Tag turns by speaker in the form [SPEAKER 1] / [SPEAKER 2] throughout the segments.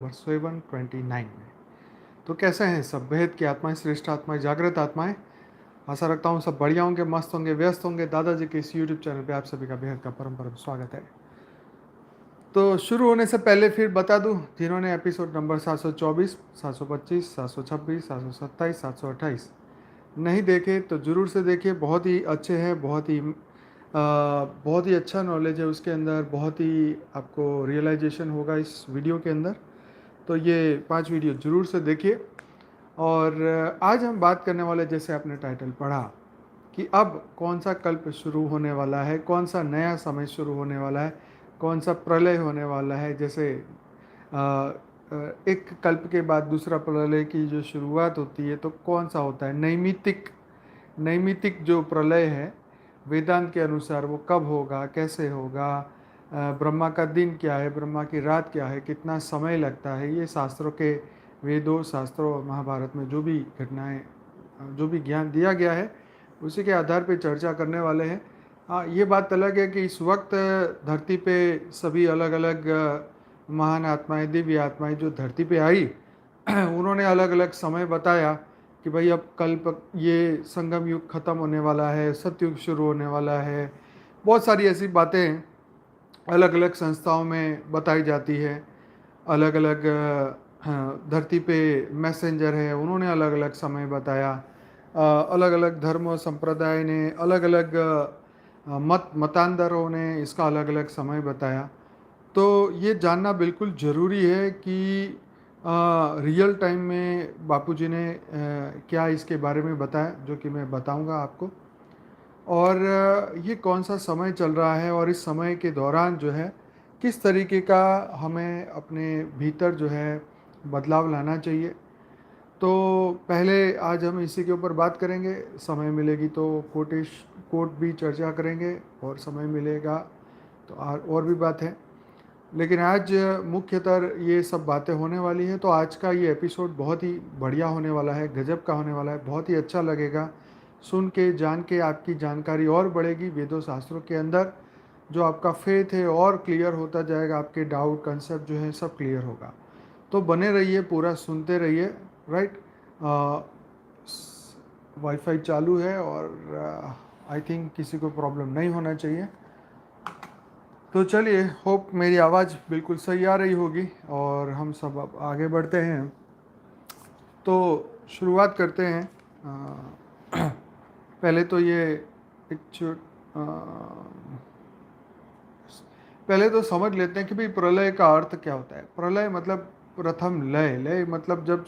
[SPEAKER 1] वर्ष 729 में। तो कैसे हैं सब भेद की आत्माएं, श्रेष्ठ आत्माएं, जागृत आत्माएं। आशा रखता हूँ सब बढ़िया होंगे, मस्त होंगे, व्यस्त होंगे। दादाजी के इस यूट्यूब चैनल पे आप सभी का बेहद का परम परम स्वागत है। तो शुरू होने से पहले फिर बता दूं, जिन्होंने एपिसोड नंबर 724, 725, 726, 727, 728 नहीं देखे तो ज़रूर से देखिए। बहुत ही अच्छे हैं, बहुत ही अच्छा नॉलेज है उसके अंदर, बहुत ही आपको रियलाइजेशन होगा इस वीडियो के अंदर। तो ये 5 वीडियो ज़रूर से देखिए। और आज हम बात करने वाले, जैसे आपने टाइटल पढ़ा, कि अब कौन सा कल्प शुरू होने वाला है, कौन सा नया समय शुरू होने वाला है, कौन सा प्रलय होने वाला है। जैसे एक कल्प के बाद दूसरा प्रलय की जो शुरुआत होती है तो कौन सा होता है, नैमित्तिक। नैमित्तिक जो प्रलय है वेदांत के अनुसार वो कब होगा, कैसे होगा, ब्रह्मा का दिन क्या है, ब्रह्मा की रात क्या है, कितना समय लगता है, ये शास्त्रों के, वेदों, शास्त्रों और महाभारत में जो भी घटनाएं, जो भी ज्ञान दिया गया है उसी के आधार पे चर्चा करने वाले हैं। हाँ, ये बात अलग है कि इस वक्त धरती पे सभी अलग अलग महान आत्माएं, दिव्य आत्माएं जो धरती पे आई उन्होंने अलग अलग समय बताया कि भाई अब कल ये संगम युग खत्म होने वाला है, सतयुग शुरू होने वाला है। बहुत सारी ऐसी बातें अलग अलग संस्थाओं में बताई जाती है। अलग अलग धरती पे मैसेंजर है, उन्होंने अलग अलग समय बताया। अलग अलग धर्म और संप्रदाय ने, अलग अलग मतांतरों ने इसका अलग अलग समय बताया। तो ये जानना बिल्कुल ज़रूरी है कि रियल टाइम में बापूजी ने क्या इसके बारे में बताया, जो कि मैं बताऊंगा आपको। और ये कौन सा समय चल रहा है और इस समय के दौरान जो है किस तरीके का हमें अपने भीतर जो है बदलाव लाना चाहिए। तो पहले आज हम इसी के ऊपर बात करेंगे। समय मिलेगी तो कोट भी चर्चा करेंगे, और समय मिलेगा तो और भी बात है। लेकिन आज मुख्यतर ये सब बातें होने वाली है। तो आज का ये एपिसोड बहुत ही बढ़िया होने वाला है, गजब का होने वाला है, बहुत ही अच्छा लगेगा सुन के, जान के। आपकी जानकारी और बढ़ेगी वेदों शास्त्रों के अंदर। जो आपका फेथ है और क्लियर होता जाएगा, आपके डाउट कंसेप्ट जो है सब क्लियर होगा। तो बने रहिए, पूरा सुनते रहिए। राइट। वाईफाई चालू है और आई थिंक किसी को प्रॉब्लम नहीं होना चाहिए। तो चलिए, होप मेरी आवाज़ बिल्कुल सही आ रही होगी और हम सब अब आगे बढ़ते हैं। तो शुरुआत करते हैं। पहले तो ये एक पहले तो समझ लेते हैं कि भाई प्रलय का अर्थ क्या होता है। प्रलय मतलब प्रथम लय, लय मतलब जब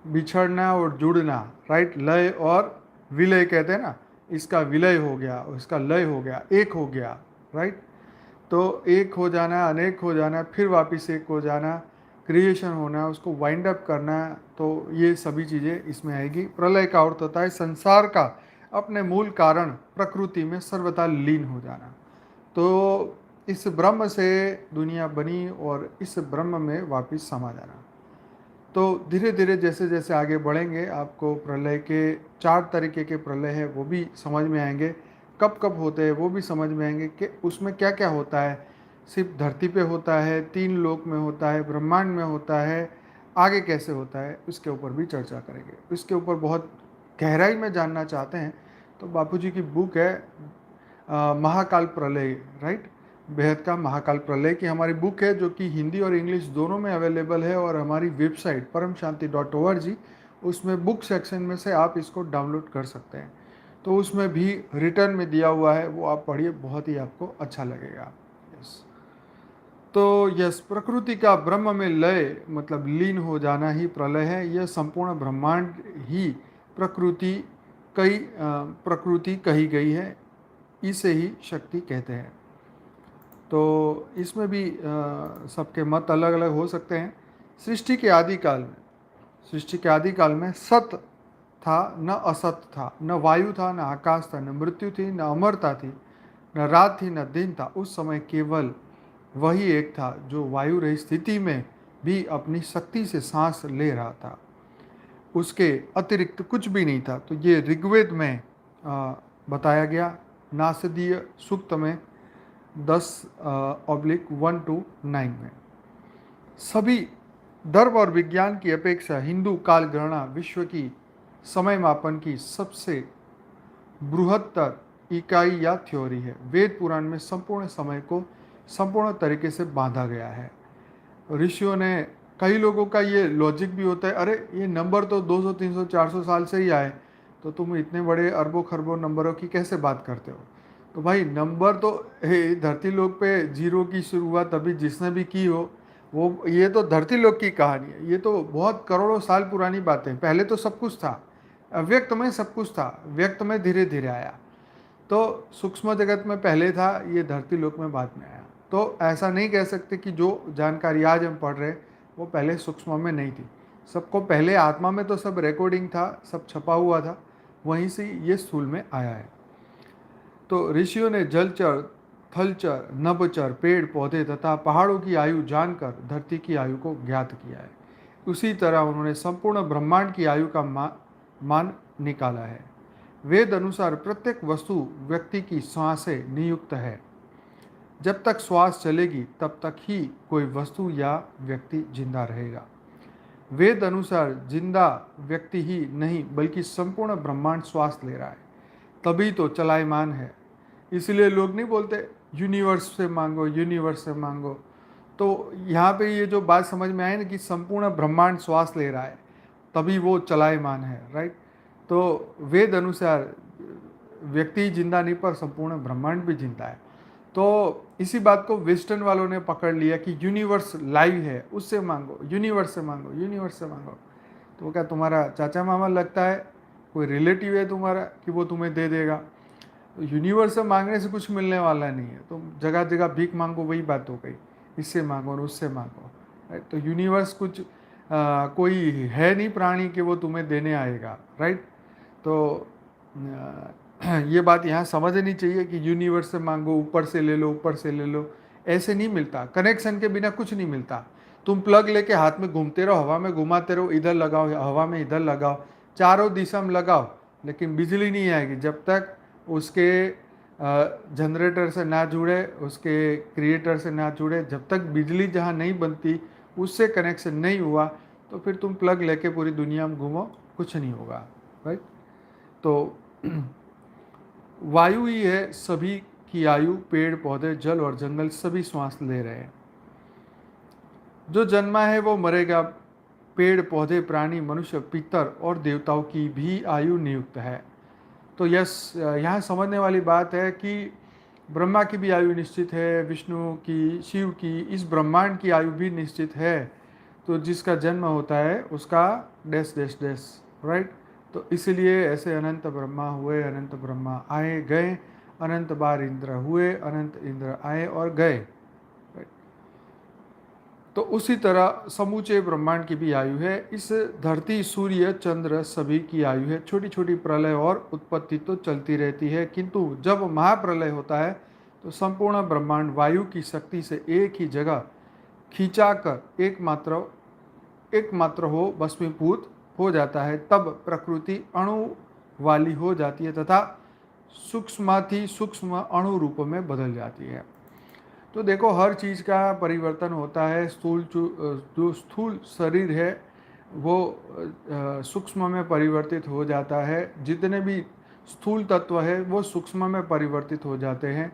[SPEAKER 1] बिछड़ना और जुड़ना। राइट। लय और विलय कहते हैं ना, इसका विलय हो गया, इसका लय हो गया, एक हो गया। राइट। तो एक हो जाना, अनेक हो जाना, फिर वापस एक हो जाना, क्रिएशन होना, उसको वाइंड अप करना। तो ये सभी चीज़ें इसमें आएगी। प्रलय का अर्थ होता है संसार का अपने मूल कारण प्रकृति में सर्वथा लीन हो जाना। तो इस ब्रह्म से दुनिया बनी और इस ब्रह्म में वापस समा जाना। तो धीरे धीरे जैसे जैसे आगे बढ़ेंगे, आपको प्रलय के 4 तरीके के प्रलय है वो भी समझ में आएंगे। कब कब होते हैं वो भी समझ में आएंगे कि उसमें क्या क्या होता है। सिर्फ धरती पे होता है, 3 लोक में होता है, ब्रह्मांड में होता है, आगे कैसे होता है उसके ऊपर भी चर्चा करेंगे। इसके ऊपर बहुत गहराई में जानना चाहते हैं तो बापूजी की बुक है महाकाल प्रलय। राइट। बेहद का महाकाल प्रलय की हमारी बुक है, जो कि हिंदी और इंग्लिश दोनों में अवेलेबल है। और हमारी वेबसाइट paramshanti.org, उसमें बुक सेक्शन में से आप इसको डाउनलोड कर सकते हैं। तो उसमें भी रिटर्न में दिया हुआ है, वो आप पढ़िए, बहुत ही आपको अच्छा लगेगा। यस। तो यस, प्रकृति का ब्रह्म में लय मतलब लीन हो जाना ही प्रलय है। यह संपूर्ण ब्रह्मांड ही प्रकृति प्रकृति कही गई है, इसे ही शक्ति कहते हैं। तो इसमें भी सबके मत अलग अलग हो सकते हैं। सृष्टि के आदिकाल में, सृष्टि के आदिकाल में सत था, न असत था, न वायु था, न आकाश था, न मृत्यु थी, न अमरता थी, न रात थी, न दिन था। उस समय केवल वही एक था जो वायु रही स्थिति में भी अपनी शक्ति से सांस ले रहा था। उसके अतिरिक्त कुछ भी नहीं था। तो ये ऋग्वेद में बताया गया, नासदीय सूक्त में 10/1-9 में। सभी धर्म और विज्ञान की अपेक्षा हिंदू काल गणना विश्व की समय मापन की सबसे बृहत्तर इकाई या थ्योरी है। वेद पुराण में संपूर्ण समय को संपूर्ण तरीके से बांधा गया है। ऋषियों ने, कई लोगों का ये लॉजिक भी होता है, अरे ये नंबर तो 200 300 400 साल से ही आए, तो तुम इतने बड़े अरबों खरबों नंबरों की कैसे बात करते हो। तो भाई नंबर तो धरती लोक पे जीरो की शुरुआत अभी जिसने भी की हो, वो ये तो धरती लोक की कहानी है, ये तो बहुत करोड़ों साल पुरानी बातें। पहले तो सब कुछ था, अव्यक्त में सब कुछ था, व्यक्त में धीरे धीरे आया। तो सूक्ष्म जगत में पहले था, ये धरती लोक में बाद में आया। तो ऐसा नहीं कह सकते कि जो जानकारी आज हम पढ़ रहे वो पहले सूक्ष्म में नहीं थी। सबको पहले आत्मा में तो सब रिकॉर्डिंग था, सब छपा हुआ था, वहीं से ये स्थूल में आया है। तो ऋषियों ने जलचर, थलचर, नभचर, पेड़ पौधे तथा पहाड़ों की आयु जानकर धरती की आयु को ज्ञात किया है। उसी तरह उन्होंने संपूर्ण ब्रह्मांड की आयु का मान निकाला है। वेद अनुसार प्रत्येक वस्तु व्यक्ति की श्वास से नियुक्त है। जब तक श्वास चलेगी तब तक ही कोई वस्तु या व्यक्ति जिंदा रहेगा। वेद अनुसार जिंदा व्यक्ति ही नहीं बल्कि संपूर्ण ब्रह्मांड श्वास ले रहा है, तभी तो चलायमान है। इसलिए लोग नहीं बोलते यूनिवर्स से मांगो, यूनिवर्स से मांगो। तो यहाँ पे ये जो बात समझ में आई ना कि संपूर्ण ब्रह्मांड श्वास ले रहा है तभी वो चलायमान है, राइट। तो वेद अनुसार व्यक्ति जिंदा नहीं पर संपूर्ण ब्रह्मांड भी जिंदा है। तो इसी बात को वेस्टर्न वालों ने पकड़ लिया कि यूनिवर्स लाइव है, उससे मांगो, यूनिवर्स से मांगो, यूनिवर्स से मांगो। तो क्या तुम्हारा चाचा मामा लगता है, कोई रिलेटिव है तुम्हारा कि वो तुम्हें दे देगा। तो यूनिवर्स से मांगने से कुछ मिलने वाला नहीं है। तुम जगह जगह भीख मांगो, वही बात हो गई, इससे मांगो और उससे मांगो, राइट। तो यूनिवर्स कुछ कोई है नहीं प्राणी कि वो तुम्हें देने आएगा, राइट। तो ये बात यहाँ समझनी चाहिए कि यूनिवर्स से मांगो, ऊपर से ले लो, ऊपर से ले लो, ऐसे नहीं मिलता। कनेक्शन के बिना कुछ नहीं मिलता। तुम प्लग लेके हाथ में घूमते रहो, हवा में घुमाते रहो, इधर लगाओ हवा में, इधर लगाओ, चारों दिशा में लगाओ, लेकिन बिजली नहीं आएगी जब तक उसके जनरेटर से ना जुड़े, उसके क्रिएटर से ना जुड़े। जब तक बिजली जहाँ नहीं बनती, उससे कनेक्शन नहीं हुआ, तो फिर तुम प्लग लेके पूरी दुनिया में घूमो, कुछ नहीं होगा, राइट। तो वायु ही है सभी की आयु, पेड़ पौधे, जल और जंगल सभी श्वास ले रहे हैं। जो जन्मा है वो मरेगा। पेड़ पौधे, प्राणी, मनुष्य, पितर और देवताओं की भी आयु नियुक्त है। तो यस, यहाँ समझने वाली बात है कि ब्रह्मा की भी आयु निश्चित है, विष्णु की, शिव की, इस ब्रह्मांड की आयु भी निश्चित है। तो जिसका जन्म होता है उसका डैश डैश डैश, राइट। तो इसलिए ऐसे अनंत ब्रह्मा हुए, अनंत ब्रह्मा आए गए, अनंत बार इंद्र हुए, अनंत इंद्र आए और गए। तो उसी तरह समूचे ब्रह्मांड की भी आयु है। इस धरती, सूर्य, चंद्र सभी की आयु है। छोटी छोटी प्रलय और उत्पत्ति तो चलती रहती है, किंतु जब महाप्रलय होता है तो संपूर्ण ब्रह्मांड वायु की शक्ति से एक ही जगह खींचाकर एकमात्र हो भस्मीभूत हो जाता है। तब प्रकृति अणु वाली हो जाती है तथा सूक्ष्माति सूक्ष्म अणु रूप में बदल जाती है। तो देखो, हर चीज़ का परिवर्तन होता है। जो स्थूल शरीर है वो सूक्ष्म में परिवर्तित हो जाता है। जितने भी स्थूल तत्व है वो सूक्ष्म में परिवर्तित हो जाते हैं,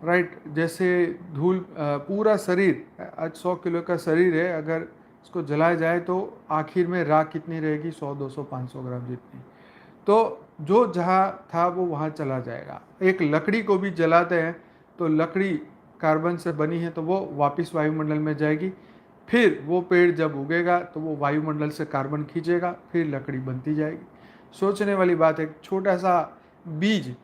[SPEAKER 1] राइट। जैसे धूल, पूरा शरीर, आज 100 किलो का शरीर है, अगर इसको जलाया जाए तो आखिर में राख कितनी रहेगी, 100 200 500 ग्राम जितनी। तो जो जहाँ था वो वहाँ चला जाएगा। एक लकड़ी को भी जलाते हैं तो लकड़ी कार्बन से बनी है तो वो वापस वायुमंडल में जाएगी। फिर वो पेड़ जब उगेगा तो वो वायुमंडल से कार्बन खींचेगा, फिर लकड़ी बनती जाएगी। सोचने वाली बात है, छोटा सा बीज,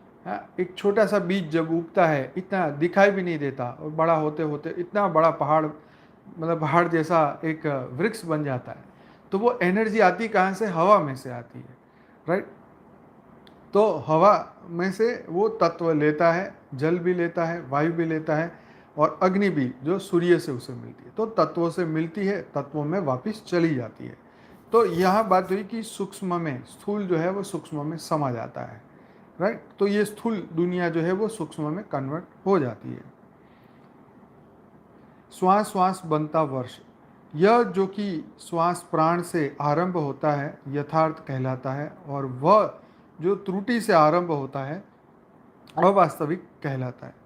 [SPEAKER 1] एक छोटा सा बीज जब उगता है इतना दिखाई भी नहीं देता, और बड़ा होते होते इतना बड़ा पहाड़, मतलब पहाड़ जैसा एक वृक्ष बन जाता है। तो वो एनर्जी आती कहाँ से? हवा में से आती है, राइट। तो हवा में से वो तत्व लेता है, जल भी लेता है, वायु भी लेता है, और अग्नि भी जो सूर्य से उसे मिलती है। तो तत्वों से मिलती है, तत्वों में वापस चली जाती है। तो यहाँ बात हुई कि सूक्ष्म में, स्थूल जो है वो सूक्ष्म में समा जाता है, राइट। तो ये स्थूल दुनिया जो है वो सूक्ष्म में कन्वर्ट हो जाती है। श्वास श्वास बनता वर्ष। यह जो कि श्वास प्राण से आरंभ होता है यथार्थ कहलाता है, और वह जो त्रुटि से आरंभ होता है अवास्तविक कहलाता है।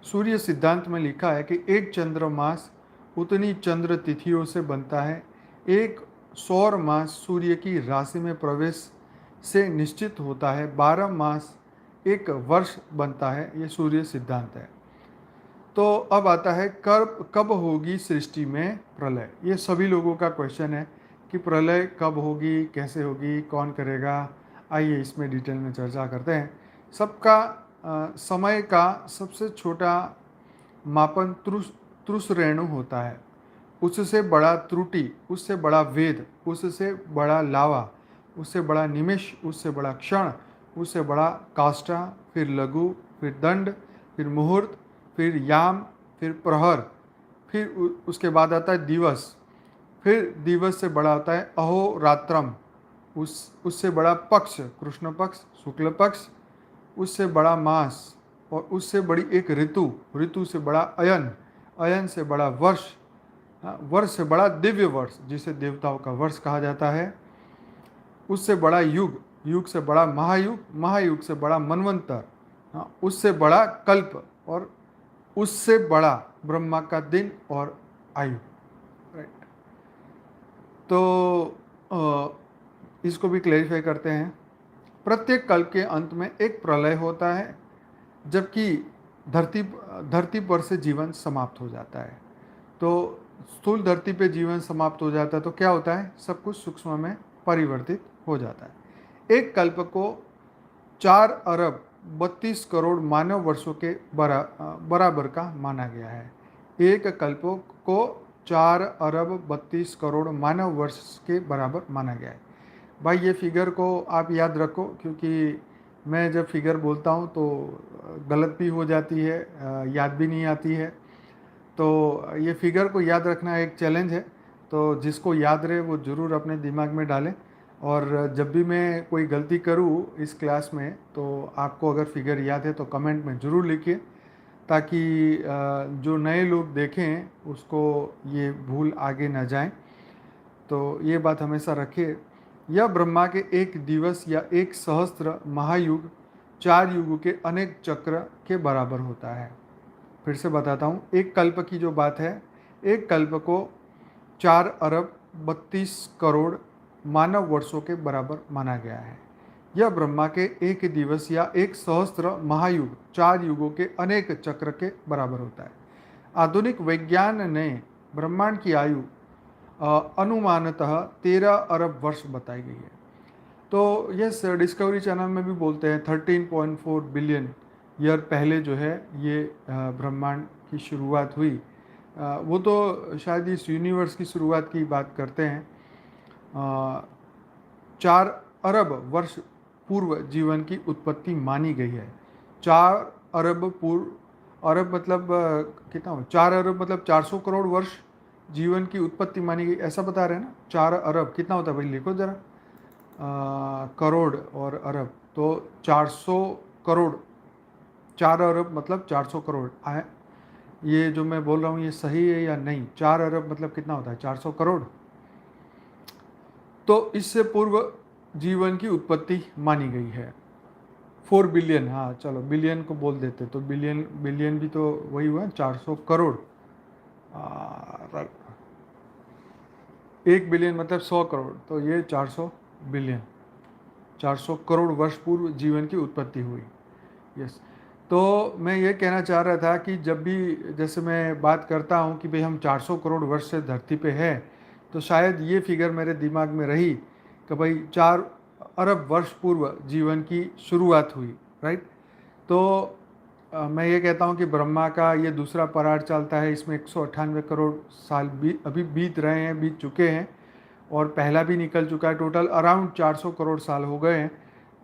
[SPEAKER 1] सूर्य सिद्धांत में लिखा है कि एक चंद्रमास उतनी चंद्र तिथियों से बनता है। एक सौर मास सूर्य की राशि में प्रवेश से निश्चित होता है। 12 मास एक वर्ष बनता है। ये सूर्य सिद्धांत है। तो अब आता है कब कब होगी सृष्टि में प्रलय। ये सभी लोगों का क्वेश्चन है कि प्रलय कब होगी, कैसे होगी, कौन करेगा। आइए इसमें डिटेल में चर्चा करते हैं। सबका समय का सबसे छोटा मापन त्रुस रेणु होता है। उससे बड़ा त्रुटि, उससे बड़ा वेद, उससे बड़ा लावा, उससे बड़ा निमेष, उससे बड़ा क्षण, उससे बड़ा काष्ठा, फिर लघु, फिर दंड, फिर मुहूर्त, फिर याम, फिर प्रहर, फिर उसके बाद आता है दिवस, फिर दिवस से बड़ा आता है अहोरात्रम, उससे बड़ा पक्ष कृष्ण पक्ष, शुक्ल पक्ष, उससे बड़ा मास, और उससे बड़ी एक ऋतु, ऋतु से बड़ा अयन, अयन से बड़ा वर्ष, वर्ष से बड़ा दिव्य वर्ष जिसे देवताओं का वर्ष कहा जाता है, उससे बड़ा युग, युग से बड़ा महायुग, महायुग से बड़ा मनवंतर, उससे बड़ा कल्प, और उससे बड़ा ब्रह्मा का दिन और आयु। राइट। तो इसको भी क्लैरिफाई करते हैं। प्रत्येक कल्प के अंत में एक प्रलय होता है, जबकि धरती पर से जीवन समाप्त हो जाता है। तो स्थूल धरती पे जीवन समाप्त हो जाता है तो क्या होता है, सब कुछ सूक्ष्म में परिवर्तित हो जाता है। एक कल्प को 4 अरब 32 करोड़ मानव वर्षों के बराबर का माना गया है। एक कल्प को 4 अरब 32 करोड़ मानव वर्ष के बराबर माना गया है। भाई ये फिगर को आप याद रखो, क्योंकि मैं जब फिगर बोलता हूँ तो गलत भी हो जाती है, याद भी नहीं आती है। तो ये फिगर को याद रखना एक चैलेंज है। तो जिसको याद रहे वो ज़रूर अपने दिमाग में डालें, और जब भी मैं कोई गलती करूँ इस क्लास में तो आपको अगर फिगर याद है तो कमेंट में ज़रूर लिखिए, ताकि जो नए लोग देखें उसको ये भूल आगे न जाए। तो ये बात हमेशा रखिए। यह ब्रह्मा के एक दिवस या एक सहस्त्र महायुग 4 युगों के अनेक चक्र के बराबर होता है। फिर से बताता हूँ, एक कल्प की जो बात है, एक कल्प को 4 अरब 32 करोड़ मानव वर्षों के बराबर माना गया है। यह ब्रह्मा के एक दिवस या एक सहस्त्र महायुग 4 युगों के अनेक चक्र के बराबर होता है। आधुनिक विज्ञान ने ब्रह्मांड की आयु अनुमानतः 13 अरब वर्ष बताई गई है। तो यस, डिस्कवरी चैनल में भी बोलते हैं 13.4 बिलियन ईयर पहले जो है ये ब्रह्मांड की शुरुआत हुई। वो तो शायद इस यूनिवर्स की शुरुआत की बात करते हैं। 4 अरब वर्ष पूर्व जीवन की उत्पत्ति मानी गई है। 4 अरब पूर्व, अरब मतलब कितना हो, 4 अरब मतलब 400 करोड़ वर्ष जीवन की उत्पत्ति मानी गई, ऐसा बता रहे हैं ना। 4 अरब कितना होता है भाई, लिखो ज़रा। करोड़ और अरब तो 400 करोड़, 4 अरब मतलब 400 करोड़ है। ये जो मैं बोल रहा हूँ ये सही है या नहीं? 4 अरब मतलब कितना होता है, 400 करोड़। तो इससे पूर्व जीवन की उत्पत्ति मानी गई है। 4 बिलियन, हाँ चलो बिलियन को बोल देते, तो बिलियन बिलियन भी तो वही हुआ 400 करोड़। 1 बिलियन मतलब 100 करोड़, तो ये 400 बिलियन, 400 करोड़ वर्ष पूर्व जीवन की उत्पत्ति हुई। यस। तो मैं ये कहना चाह रहा था कि जब भी जैसे मैं बात करता हूँ कि भाई हम 400 करोड़ वर्ष से धरती पे है, तो शायद ये फिगर मेरे दिमाग में रही कि भाई 4 अरब वर्ष पूर्व जीवन की शुरुआत हुई। राइट। तो मैं ये कहता हूँ कि ब्रह्मा का ये दूसरा परार चलता है, इसमें 198 करोड़ साल अभी बीत रहे हैं, बीत चुके हैं, और पहला भी निकल चुका है। टोटल अराउंड 400 करोड़ साल हो गए हैं।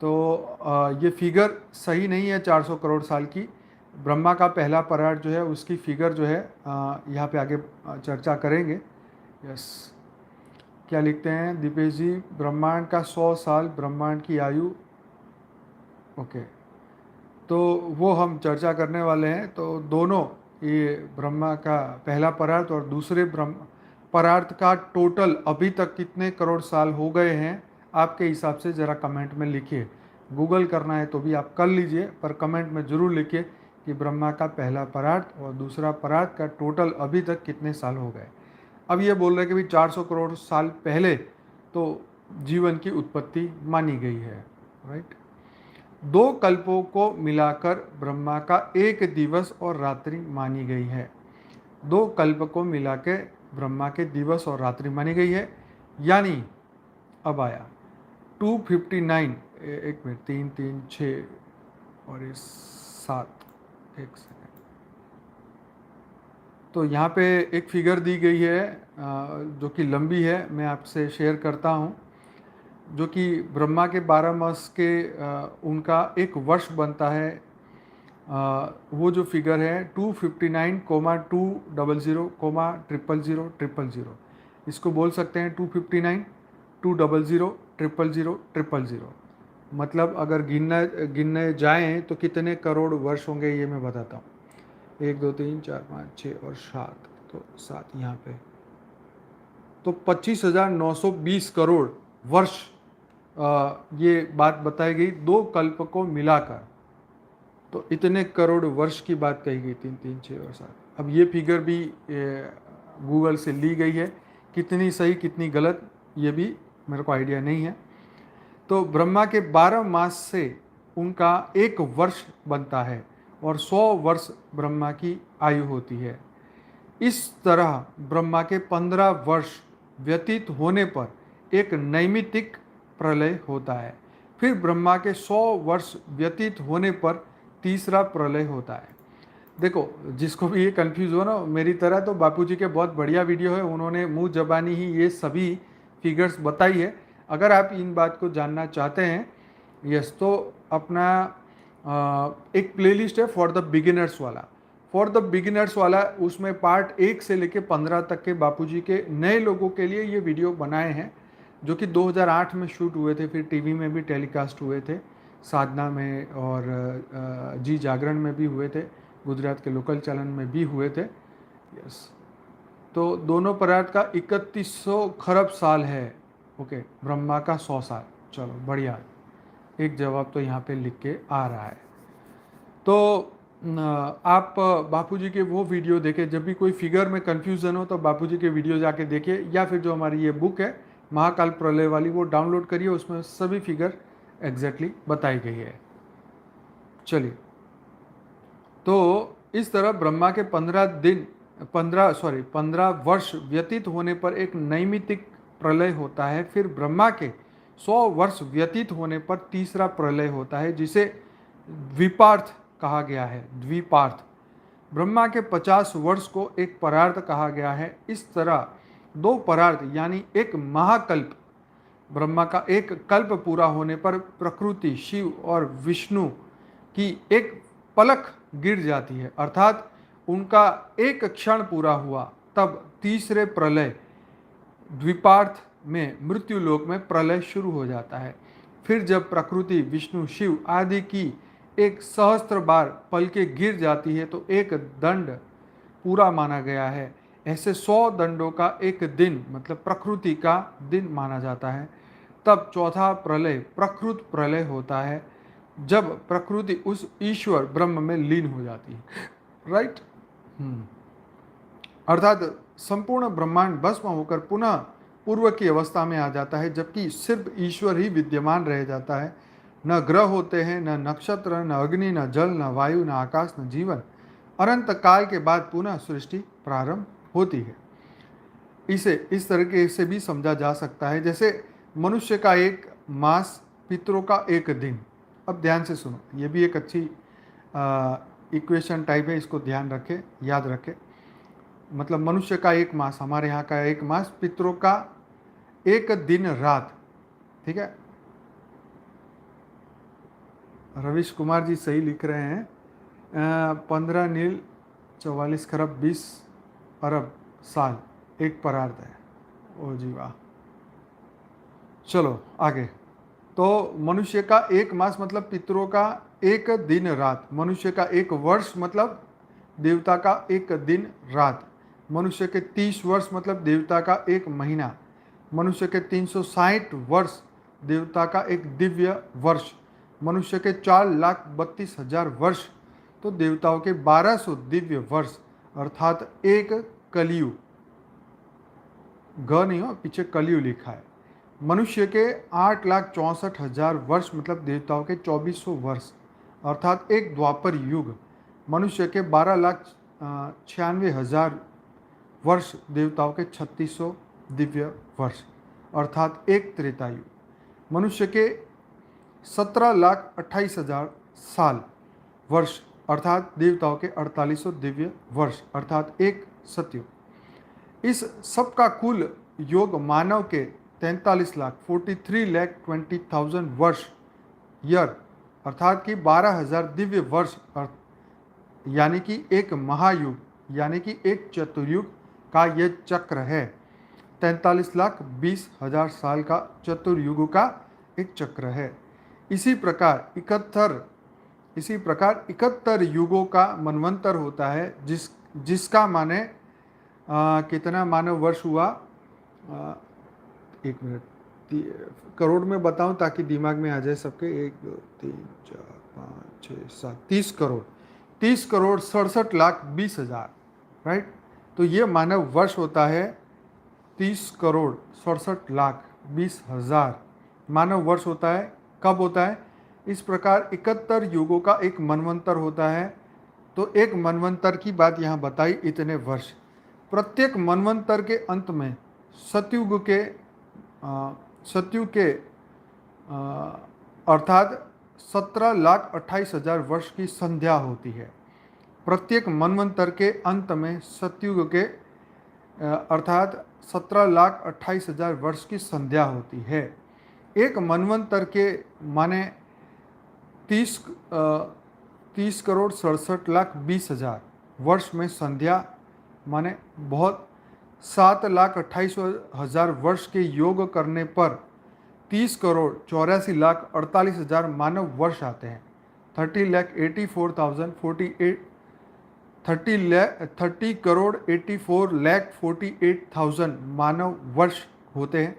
[SPEAKER 1] तो ये फिगर सही नहीं है 400 करोड़ साल की। ब्रह्मा का पहला परार जो है उसकी फिगर जो है यहाँ पे आगे चर्चा करेंगे। यस। क्या लिखते हैं दीपेश जी, ब्रह्मांड का 100 साल ब्रह्मांड की आयु। ओके, तो वो हम चर्चा करने वाले हैं। तो दोनों, ये ब्रह्मा का पहला परार्थ और दूसरे ब्रह्म परार्थ का टोटल अभी तक कितने करोड़ साल हो गए हैं आपके हिसाब से ज़रा कमेंट में लिखिए। गूगल करना है तो भी आप कर लीजिए, पर कमेंट में ज़रूर लिखिए कि ब्रह्मा का पहला परार्थ और दूसरा परार्थ का टोटल अभी तक कितने साल हो गए। अब ये बोल रहे हैं कि भाई 400 करोड़ साल पहले तो जीवन की उत्पत्ति मानी गई है, राइट। दो कल्पों को मिलाकर ब्रह्मा का एक दिवस और रात्रि मानी गई है। दो कल्प को मिला के ब्रह्मा के दिवस और रात्रि मानी गई है। यानी अब आया 259, एक मिनट, 3 3 6 और 7, एक सेकंड। तो यहाँ पे एक फिगर दी गई है जो कि लंबी है, मैं आपसे शेयर करता हूँ। जो कि ब्रह्मा के 12 मास के उनका एक वर्ष बनता है। वो जो फिगर है 259,200,000,000,000,000, इसको बोल सकते हैं 259,200,000,000,000,000। मतलब अगर गिनने जाएं तो कितने करोड़ वर्ष होंगे ये मैं बताता हूँ। 1 2 3 4 5 6 और 7, तो 7 यहाँ पे, तो 25,920 करोड़ वर्ष ये बात बताई गई दो कल्प को मिलाकर। तो इतने करोड़ वर्ष की बात कही गई, 3 3 6 और 7। अब ये फिगर भी गूगल से ली गई है, कितनी सही कितनी गलत ये भी मेरे को आइडिया नहीं है। तो ब्रह्मा के 12 मास से उनका एक वर्ष बनता है और 100 वर्ष ब्रह्मा की आयु होती है। इस तरह ब्रह्मा के 15 वर्ष व्यतीत होने पर एक नैमित्तिक प्रलय होता है। फिर ब्रह्मा के 100 वर्ष व्यतीत होने पर तीसरा प्रलय होता है। देखो, जिसको भी ये कंफ्यूज हो ना मेरी तरह, तो बापूजी के बहुत बढ़िया वीडियो है, उन्होंने मुंह जबानी ही ये सभी फिगर्स बताई है। अगर आप इन बात को जानना चाहते हैं, यस, तो अपना एक प्लेलिस्ट है फॉर द बिगिनर्स वाला, उसमें पार्ट 1 से लेके 15 तक के बापूजी के नए लोगों के लिए ये वीडियो बनाए हैं, जो कि 2008 में शूट हुए थे, फिर टीवी में भी टेलीकास्ट हुए थे, साधना में और जी जागरण में भी हुए थे, गुजरात के लोकल चैनल में भी हुए थे। यस, तो दोनों परार्थ का 3100 खरब साल है। ओके, ब्रह्मा का 100 साल। चलो बढ़िया, एक जवाब तो यहाँ पे लिख के आ रहा है। तो आप बापूजी के वो वीडियो देखें, जब भी कोई फिगर में कन्फ्यूज़न हो तो बापूजी के वीडियो जाके देखिए, या फिर जो हमारी ये बुक है महाकाल प्रलय वाली, वो डाउनलोड करिए, उसमें सभी फिगर एग्जैक्टली बताई गई है। चलिए, तो इस तरह ब्रह्मा के 15 वर्ष व्यतीत होने पर एक नैमित्तिक प्रलय होता है। फिर ब्रह्मा के 100 वर्ष व्यतीत होने पर तीसरा प्रलय होता है, जिसे द्विपार्थ कहा गया है। द्विपार्थ। ब्रह्मा के 50 वर्ष को एक परार्थ कहा गया है। इस तरह दो परार्थ यानी एक महाकल्प, ब्रह्मा का एक कल्प पूरा होने पर प्रकृति, शिव और विष्णु की एक पलक गिर जाती है, अर्थात उनका एक क्षण पूरा हुआ, तब तीसरे प्रलय द्विपार्थ में मृत्युलोक में प्रलय शुरू हो जाता है। फिर जब प्रकृति, विष्णु, शिव आदि की एक सहस्त्र बार पलकें गिर जाती है तो एक दंड पूरा माना गया है। ऐसे 100 दंडों का एक दिन, मतलब प्रकृति का दिन माना जाता है। तब चौथा प्रलय प्रकृत प्रलय होता है, जब प्रकृति उस ईश्वर ब्रह्म में लीन हो जाती है, राइट। अर्थात संपूर्ण ब्रह्मांड भस्म होकर पुनः पूर्व की अवस्था में आ जाता है, जबकि सिर्फ ईश्वर ही विद्यमान रह जाता है। न ग्रह होते हैं, न नक्षत्र, न अग्नि, न जल, न वायु, न आकाश, न जीवन। अनंत काल के बाद पुनः सृष्टि प्रारंभ होती है। इसे इस तरीके से भी समझा जा सकता है जैसे मनुष्य का एक मास, पितरों का एक दिन। अब ध्यान से सुनो, ये भी एक अच्छी इक्वेशन टाइप है, इसको ध्यान रखें, याद रखें। मतलब मनुष्य का एक मास, हमारे यहाँ का एक मास, पितरों का एक दिन रात, ठीक है। रविश कुमार जी सही लिख रहे हैं। 15 नील 44 खरब 20 अरब साल एक परार्थ है। ओ जी वाह, चलो आगे। तो मनुष्य का एक मास मतलब पितरों का एक दिन रात, मनुष्य का एक वर्ष मतलब देवता का एक दिन रात, मनुष्य के 30 वर्ष मतलब देवता का एक महीना, मनुष्य के 360 वर्ष देवता का एक दिव्य वर्ष, मनुष्य के 4,32,000 वर्ष तो देवताओं के 1200 दिव्य वर्ष, अर्थात एक कलियुग। ग नहीं हो, पीछे कलियुग लिखा है। मनुष्य के 8,64,000 वर्ष मतलब देवताओं के 2400 वर्ष, अर्थात एक द्वापर युग। मनुष्य के 12,96,000 वर्ष देवताओं के 3600 दिव्य वर्ष, अर्थात एक त्रेता युग। मनुष्य के 17,28,000 साल वर्ष, अर्थात देवताओं के 4800 दिव्य वर्ष, अर्थात एक सतयुग। इस सब का कुल योग मानव के 43,43,20,000 वर्ष ईयर, अर्थात कि 12,000 दिव्य वर्ष, यानी कि एक महायुग, यानी कि एक चतुर्युग का ये चक्र है। 43,20,000 साल का चतुर्युग का एक चक्र है। इसी प्रकार 71 युगों का मनवंतर होता है, जिसका माने कितना मानव वर्ष हुआ, एक मिनट, करोड़ में बताऊं ताकि दिमाग में आ जाए सबके। 1 2 3 4 5 6 7 30 करोड़, 30,67,20,000, राइट। तो ये मानव वर्ष होता है 30,67,20,000 मानव वर्ष होता है। कब होता है? इस प्रकार 71 युगों का एक मनवंतर होता है। तो एक मनवंतर की बात यहाँ बताई, इतने वर्ष। प्रत्येक मनवंतर के अंत में सतयुग के अर्थात 17,28,000 वर्ष की संध्या होती है। प्रत्येक मनवंतर के अंत में सतयुग के अर्थात 17,28,000 वर्ष की संध्या होती है। एक मनवंतर के माने 30,67,20,000 वर्ष में संध्या माने बहुत 7,28,000 वर्ष के योग करने पर 30,84,48,000 मानव वर्ष आते हैं। 30,84,48,000 मानव वर्ष होते हैं,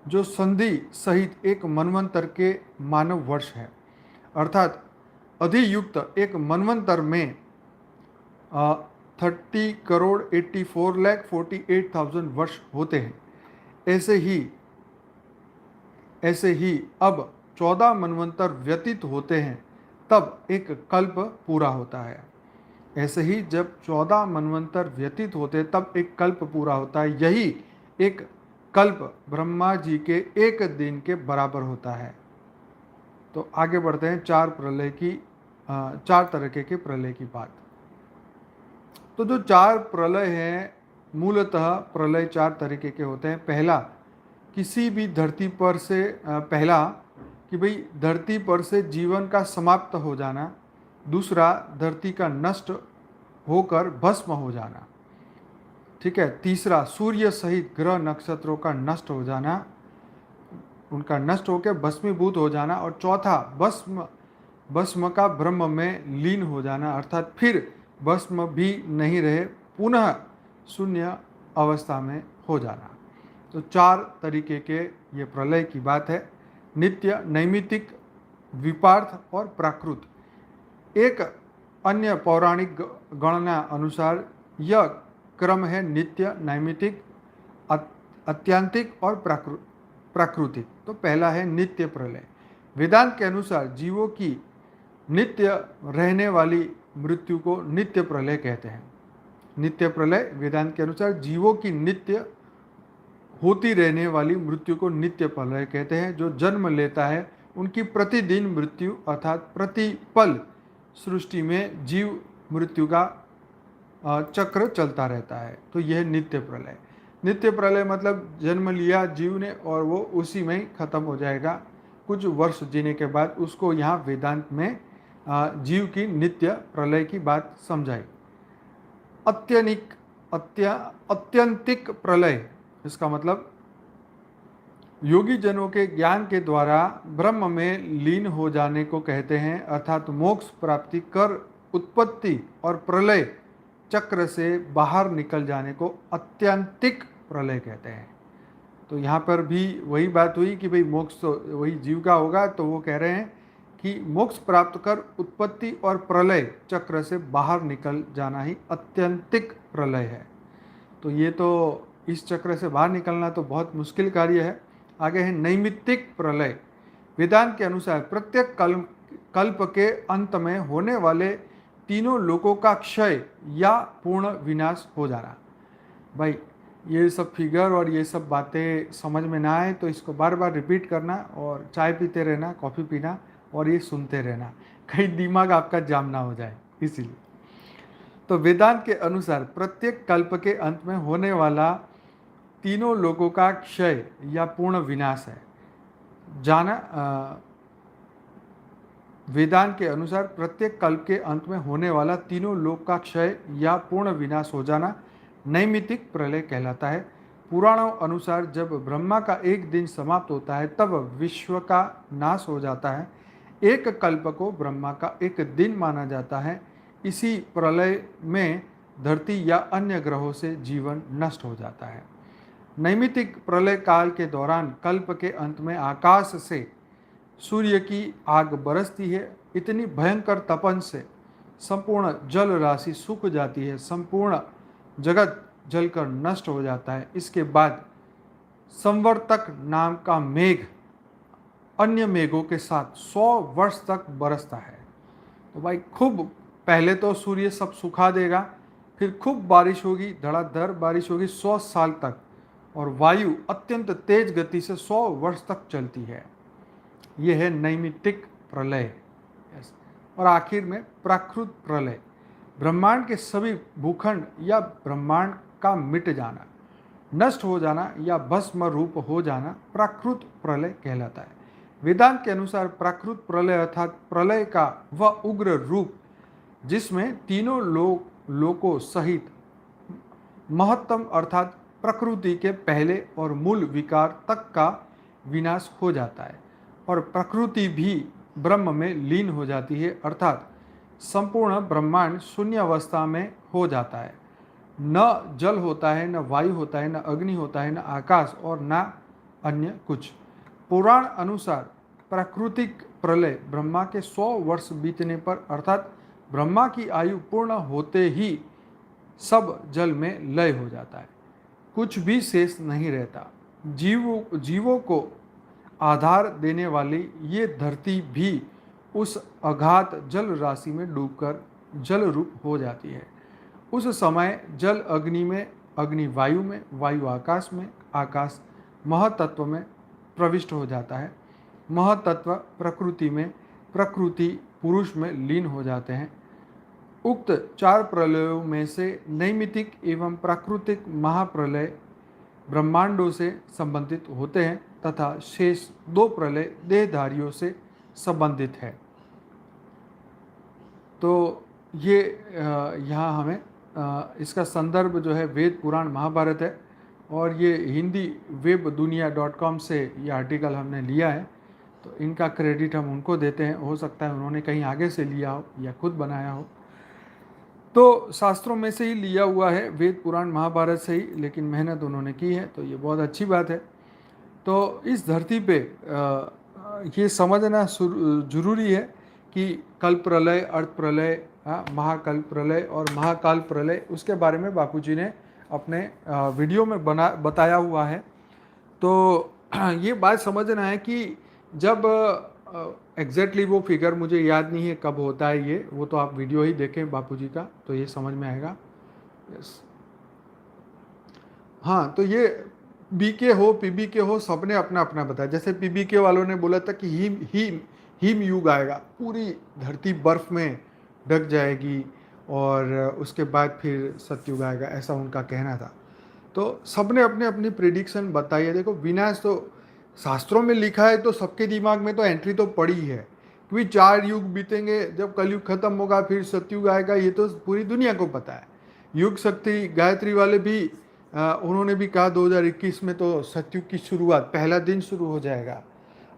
[SPEAKER 1] जो संधि सहित एक मनवंतर के मानव वर्ष है। अर्थात अधियुक्त एक मनवंतर में 30,84,48,000 वर्ष होते हैं। ऐसे ही अब 14 मनवंतर व्यतीत होते हैं, तब एक कल्प पूरा होता है। ऐसे ही जब 14 मनवंतर व्यतीत होते तब एक कल्प पूरा होता है। यही एक कल्प ब्रह्मा जी के एक दिन के बराबर होता है। तो आगे बढ़ते हैं चार तरीके के प्रलय की बात। तो जो चार प्रलय हैं, मूलतः प्रलय चार तरीके के होते हैं। पहला, किसी भी धरती पर से पहला कि भाई धरती पर से जीवन का समाप्त हो जाना। दूसरा, धरती का नष्ट होकर भस्म हो जाना, ठीक है। तीसरा, सूर्य सहित ग्रह नक्षत्रों का नष्ट हो जाना, उनका नष्ट होकर भस्मीभूत हो जाना। और चौथा, भस्म का ब्रह्म में लीन हो जाना, अर्थात फिर भस्म भी नहीं रहे, पुनः शून्य अवस्था में हो जाना। तो चार तरीके के ये प्रलय की बात है। नित्य, नैमित्तिक, विपार्थ और प्राकृत। एक अन्य पौराणिक गणना अनुसार यह क्रम है नित्य, नैमित्तिक, आत्यंतिक और प्राकृतिक। तो पहला है नित्य प्रलय। वेदांत के अनुसार जीवों की नित्य रहने वाली मृत्यु को नित्य प्रलय कहते हैं। नित्य प्रलय वेदांत के अनुसार जीवों की नित्य होती रहने वाली मृत्यु को नित्य प्रलय कहते हैं। जो जन्म लेता है उनकी प्रतिदिन मृत्यु अर्थात प्रतिपल सृष्टि में जीव मृत्यु का चक्र चलता रहता है। तो यह नित्य प्रलय। नित्य प्रलय मतलब जन्म लिया जीव ने और वो उसी में ही खत्म हो जाएगा। कुछ वर्ष जीने के बाद उसको यहाँ वेदांत में जीव की नित्य प्रलय की बात समझाई। अत्यंतिक प्रलय, इसका मतलब योगी जनों के ज्ञान के द्वारा ब्रह्म में लीन हो जाने को कहते हैं, अर्थात मोक्ष प्राप्ति कर उत्पत्ति और प्रलय चक्र से बाहर निकल जाने को अत्यंतिक प्रलय कहते हैं। तो यहाँ पर भी वही बात हुई कि भाई मोक्ष तो वही जीव का होगा, तो वो कह रहे हैं कि मोक्ष प्राप्त कर उत्पत्ति और प्रलय चक्र से बाहर निकल जाना ही अत्यंतिक प्रलय है। तो ये तो इस चक्र से बाहर निकलना तो बहुत मुश्किल कार्य है। आगे है नैमित्तिक प्रलय। वेदांत के अनुसार प्रत्येक कल्प के अंत में होने वाले तीनों लोकों का क्षय या पूर्ण विनाश हो जाना। भाई ये सब फिगर और ये सब बातें समझ में ना आए तो इसको बार बार रिपीट करना और चाय पीते रहना, कॉफ़ी पीना और ये सुनते रहना, कहीं दिमाग आपका जाम ना हो जाए इसीलिए। तो वेदांत के अनुसार प्रत्येक कल्प के अंत में होने वाला तीनों लोगों का क्षय या पूर्ण विनाश है जाना। वेदांत के अनुसार प्रत्येक कल्प के अंत में होने वाला तीनों लोक का क्षय या पूर्ण विनाश हो जाना नैमित्तिक प्रलय कहलाता है। पुराणों अनुसार जब ब्रह्मा का एक दिन समाप्त होता है तब विश्व का नाश हो जाता है। एक कल्प को ब्रह्मा का एक दिन माना जाता है। इसी प्रलय में धरती या अन्य ग्रहों से जीवन नष्ट हो जाता है। नैमित्तिक प्रलय काल के दौरान कल्प के अंत में आकाश से सूर्य की आग बरसती है। इतनी भयंकर तपन से संपूर्ण जल राशि सूख जाती है, संपूर्ण जगत जलकर नष्ट हो जाता है। इसके बाद संवर्तक नाम का मेघ अन्य मेघों के साथ 100 वर्ष तक बरसता है। तो भाई खूब पहले तो सूर्य सब सुखा देगा, फिर खूब बारिश होगी, धड़ाधड़ बारिश होगी 100 साल तक, और वायु अत्यंत तेज गति से 100 वर्ष तक चलती है। यह है नैमित्तिक प्रलय। और आखिर में प्राकृत प्रलय, ब्रह्मांड के सभी भूखंड या ब्रह्मांड का मिट जाना, नष्ट हो जाना या भस्म रूप हो जाना प्राकृत प्रलय कहलाता है। वेदांत के अनुसार प्राकृत प्रलय अर्थात प्रलय का वह उग्र रूप जिसमें तीनों लोकों सहित महत्तम अर्थात प्रकृति के पहले और मूल विकार तक का विनाश हो जाता है और प्रकृति भी ब्रह्म में लीन हो जाती है, अर्थात संपूर्ण ब्रह्मांड शून्य अवस्था में हो जाता है। न जल होता है, न वायु होता है, न अग्नि होता है, न आकाश और न अन्य कुछ। पुराण अनुसार प्राकृतिक प्रलय ब्रह्मा के 100 वर्ष बीतने पर अर्थात ब्रह्मा की आयु पूर्ण होते ही सब जल में लय हो जाता है, कुछ भी शेष नहीं रहता। जीवों को आधार देने वाली ये धरती भी उस अगाध जल राशि में डूबकर जल रूप हो जाती है। उस समय जल अग्नि में, अग्नि वायु में, वायु आकाश में, आकाश महतत्व में प्रविष्ट हो जाता है। महतत्व प्रकृति में, प्रकृति पुरुष में लीन हो जाते हैं। उक्त 4 प्रलयों में से नैमित्तिक एवं प्राकृतिक महाप्रलय ब्रह्मांडों से संबंधित होते हैं तथा शेष 2 प्रलय देहधारियों से संबंधित है। तो ये यहाँ हमें इसका संदर्भ जो है वेद पुराण महाभारत है, और ये हिंदी webdunia.com से ये आर्टिकल हमने लिया है। तो इनका क्रेडिट हम उनको देते हैं, हो सकता है उन्होंने कहीं आगे से लिया हो या खुद बनाया हो। तो शास्त्रों में से ही लिया हुआ है, वेद पुराण महाभारत से ही, लेकिन मेहनत उन्होंने की है, तो ये बहुत अच्छी बात है। तो इस धरती पे ये समझना जरूरी है कि कल्प प्रलय, अर्थ प्रलय, महाकल्प प्रलय और महाकाल प्रलय, उसके बारे में बापूजी ने अपने वीडियो में बताया हुआ है। तो ये बात समझना है कि जब एग्जैक्टली वो फिगर मुझे याद नहीं है कब होता है ये, वो तो आप वीडियो ही देखें बापूजी का तो ये समझ में आएगा। यस, हाँ, तो ये बीके हो, पीबीके हो, सबने अपना अपना बताया। जैसे पीबीके वालों ने बोला था कि हिम युग आएगा, पूरी धरती बर्फ में ढक जाएगी और उसके बाद फिर सतयुग आएगा, ऐसा उनका कहना था। तो सबने अपने अपनी प्रिडिक्शन बताई है। देखो, विनाश तो शास्त्रों में लिखा है, तो सबके दिमाग में तो एंट्री तो पड़ी है, क्योंकि 4 युग बीतेंगे, जब कलयुग खत्म होगा फिर सतयुग आएगा, ये तो पूरी दुनिया को पता है। युग शक्ति गायत्री वाले भी उन्होंने भी कहा 2021 में तो सतयुग की शुरुआत, पहला दिन शुरू हो जाएगा,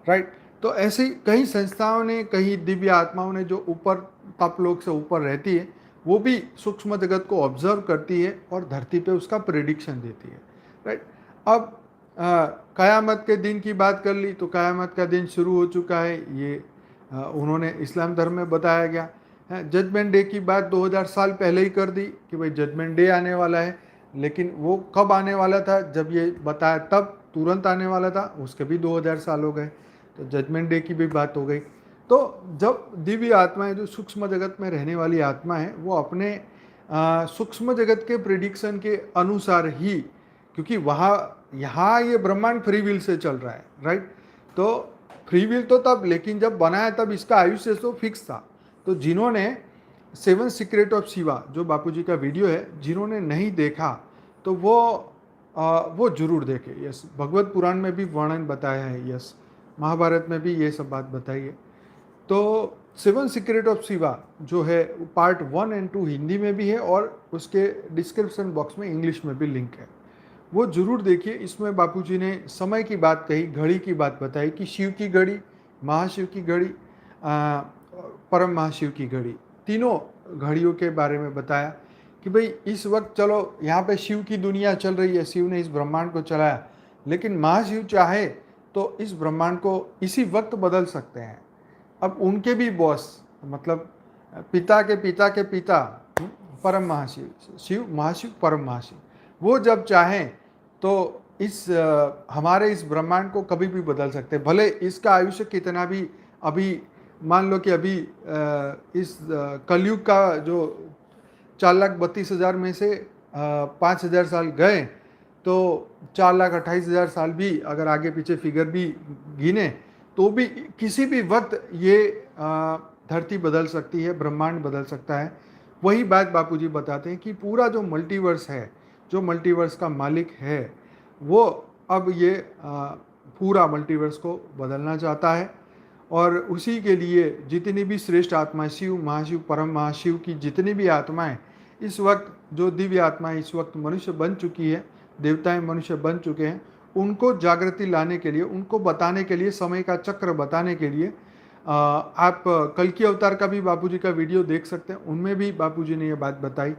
[SPEAKER 1] राइट। तो ऐसे कई संस्थाओं ने, कई दिव्य आत्माओं ने जो ऊपर तपलोक से ऊपर रहती है, वो भी सूक्ष्म जगत को ऑब्जर्व करती है और धरती पे उसका प्रेडिक्शन देती है, राइट। अब क़यामत के दिन की बात कर ली तो क़यामत का दिन शुरू हो चुका है, ये उन्होंने इस्लाम धर्म में बताया गया है। जजमेंट डे की बात 2000 साल पहले ही कर दी कि भाई जजमेंट डे आने वाला है, लेकिन वो कब आने वाला था, जब ये बताया तब तुरंत आने वाला था, उसके भी 2000 साल हो गए, तो जजमेंट डे की भी बात हो गई। तो जब दिव्य आत्माएं, जो सूक्ष्म जगत में रहने वाली आत्मा है, वो अपने सूक्ष्म जगत के प्रिडिक्शन के अनुसार ही, क्योंकि वहाँ यहाँ ये ब्रह्मांड फ्री विल से चल रहा है, राइट। तो फ्री विल तो तब, लेकिन जब बनाया तब इसका आयुष्य तो फिक्स था। तो जिन्होंने 7 सीक्रेट ऑफ शिवा, जो बापूजी का वीडियो है, जिन्होंने नहीं देखा तो वो जरूर देखे। यस, भगवत पुराण में भी वर्णन बताया है, यस, महाभारत में भी ये सब बात बताई है। तो 7 सीक्रेट ऑफ शिवा जो है, पार्ट 1 और 2 हिंदी में भी है और उसके डिस्क्रिप्शन बॉक्स में इंग्लिश में भी लिंक है, वो जरूर देखिए। इसमें बापूजी ने समय की बात कही, घड़ी की बात बताई कि शिव की घड़ी, महाशिव की घड़ी, परम महाशिव की घड़ी, तीनों घड़ियों के बारे में बताया कि भाई इस वक्त चलो यहाँ पे शिव की दुनिया चल रही है, शिव ने इस ब्रह्मांड को चलाया, लेकिन महाशिव चाहे तो इस ब्रह्मांड को इसी वक्त बदल सकते हैं। अब उनके भी बॉस, मतलब पिता के पिता के पिता, परम महाशिव, शिव महाशिव परम महाशिव, वो जब चाहें तो इस हमारे इस ब्रह्मांड को कभी भी बदल सकते हैं। भले इसका आयुष्य कितना भी, अभी मान लो कि अभी इस कलयुग का जो 4,32,000 में से 5,000 साल गए, तो 4,28,000 साल भी अगर आगे पीछे फिगर भी गिने तो भी किसी भी वक्त ये धरती बदल सकती है, ब्रह्मांड बदल सकता है। वही बात बापूजी बताते हैं कि पूरा जो मल्टीवर्स है, जो मल्टीवर्स का मालिक है, वो अब ये पूरा मल्टीवर्स को बदलना चाहता है। और उसी के लिए जितनी भी श्रेष्ठ आत्माएं, शिव महाशिव परम महाशिव की जितनी भी आत्माएं इस वक्त, जो दिव्य आत्माएं इस वक्त मनुष्य बन चुकी है, देवताएं मनुष्य बन चुके हैं, उनको जागृति लाने के लिए, उनको बताने के लिए, समय का चक्र बताने के लिए आप कल की अवतार का भी बापूजी का वीडियो देख सकते हैं। उनमें भी बापूजी ने ये बात बताई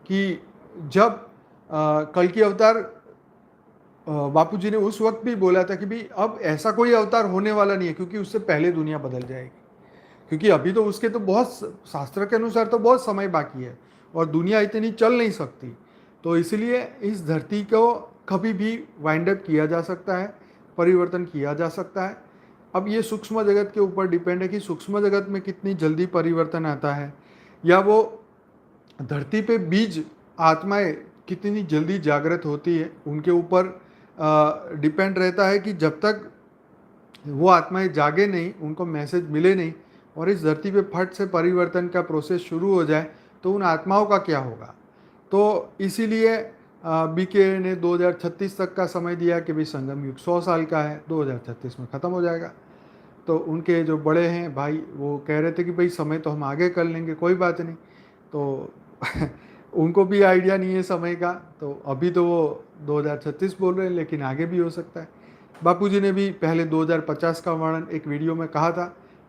[SPEAKER 1] कि जब कल की अवतार, बापूजी ने उस वक्त भी बोला था कि भाई अब ऐसा कोई अवतार होने वाला नहीं है, क्योंकि उससे पहले दुनिया बदल जाएगी, क्योंकि अभी तो उसके तो बहुत, शास्त्र के अनुसार तो बहुत समय बाकी है और दुनिया इतनी चल नहीं सकती। तो इसलिए इस धरती को कभी भी वाइंड अप किया जा सकता है, परिवर्तन किया जा सकता है। अब ये सूक्ष्म जगत के ऊपर डिपेंड है कि सूक्ष्म जगत में कितनी जल्दी परिवर्तन आता है, या वो धरती पे बीज आत्माएं कितनी जल्दी जागृत होती है, उनके ऊपर डिपेंड रहता है कि जब तक वो आत्माएं जागे नहीं, उनको मैसेज मिले नहीं और इस धरती पे फट से परिवर्तन का प्रोसेस शुरू हो जाए तो उन आत्माओं का क्या होगा। तो इसीलिए बीके ने 2036 तक का समय दिया कि भाई संगम युग 100 साल का है, 2036 में ख़त्म हो जाएगा। तो उनके जो बड़े हैं भाई, वो कह रहे थे कि भाई समय तो हम आगे कर लेंगे, कोई बात नहीं। तो उनको भी आइडिया नहीं है समय का, तो अभी तो वो 2036 बोल रहे हैं, लेकिन आगे भी हो सकता है। बापूजी ने भी पहले 2050 का वर्णन एक वीडियो में कहा था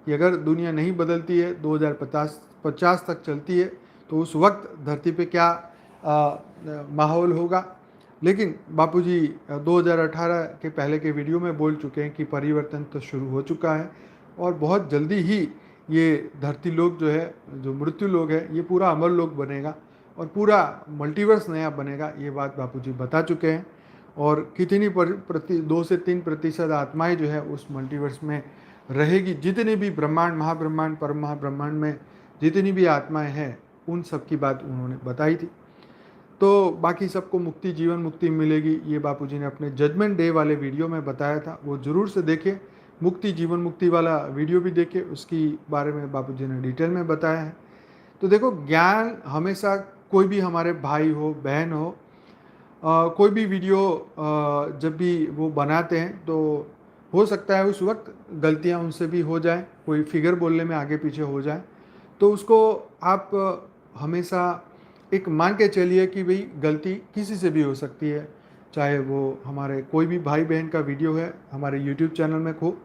[SPEAKER 1] कि अगर दुनिया नहीं बदलती है, 2050 तक चलती है, तो उस वक्त धरती पे क्या माहौल होगा। लेकिन बापूजी 2018 के पहले के वीडियो में बोल चुके हैं कि परिवर्तन तो शुरू हो चुका है और बहुत जल्दी ही ये धरती लोक जो है, जो मृत्यु लोक है, ये पूरा अमर लोक बनेगा और पूरा मल्टीवर्स नया बनेगा। ये बात बापूजी बता चुके हैं। और कितनी 2 से 3% आत्माएं जो है उस मल्टीवर्स में रहेगी। जितने भी ब्रह्मांड, महाब्रह्मांड, परम महाब्रह्मांड में जितनी भी आत्माएं हैं, उन सब की बात उन्होंने बताई थी। तो बाकी सबको मुक्ति, जीवन मुक्ति मिलेगी, ये बापूजी ने अपने जजमेंट डे वाले वीडियो में बताया था, वो ज़रूर से देखें। मुक्ति, जीवन मुक्ति वाला वीडियो भी देखें, उसकी बारे में बापूजी ने डिटेल में बताया है। तो देखो, ज्ञान हमेशा, कोई भी हमारे भाई हो, बहन हो, कोई भी वीडियो जब भी वो बनाते हैं तो हो सकता है उस वक्त गलतियां उनसे भी हो जाए, कोई फिगर बोलने में आगे पीछे हो जाए, तो उसको आप हमेशा एक मान के चलिए कि भाई गलती किसी से भी हो सकती है, चाहे वो हमारे कोई भी भाई बहन का वीडियो है हमारे यूट्यूब चैनल में हो,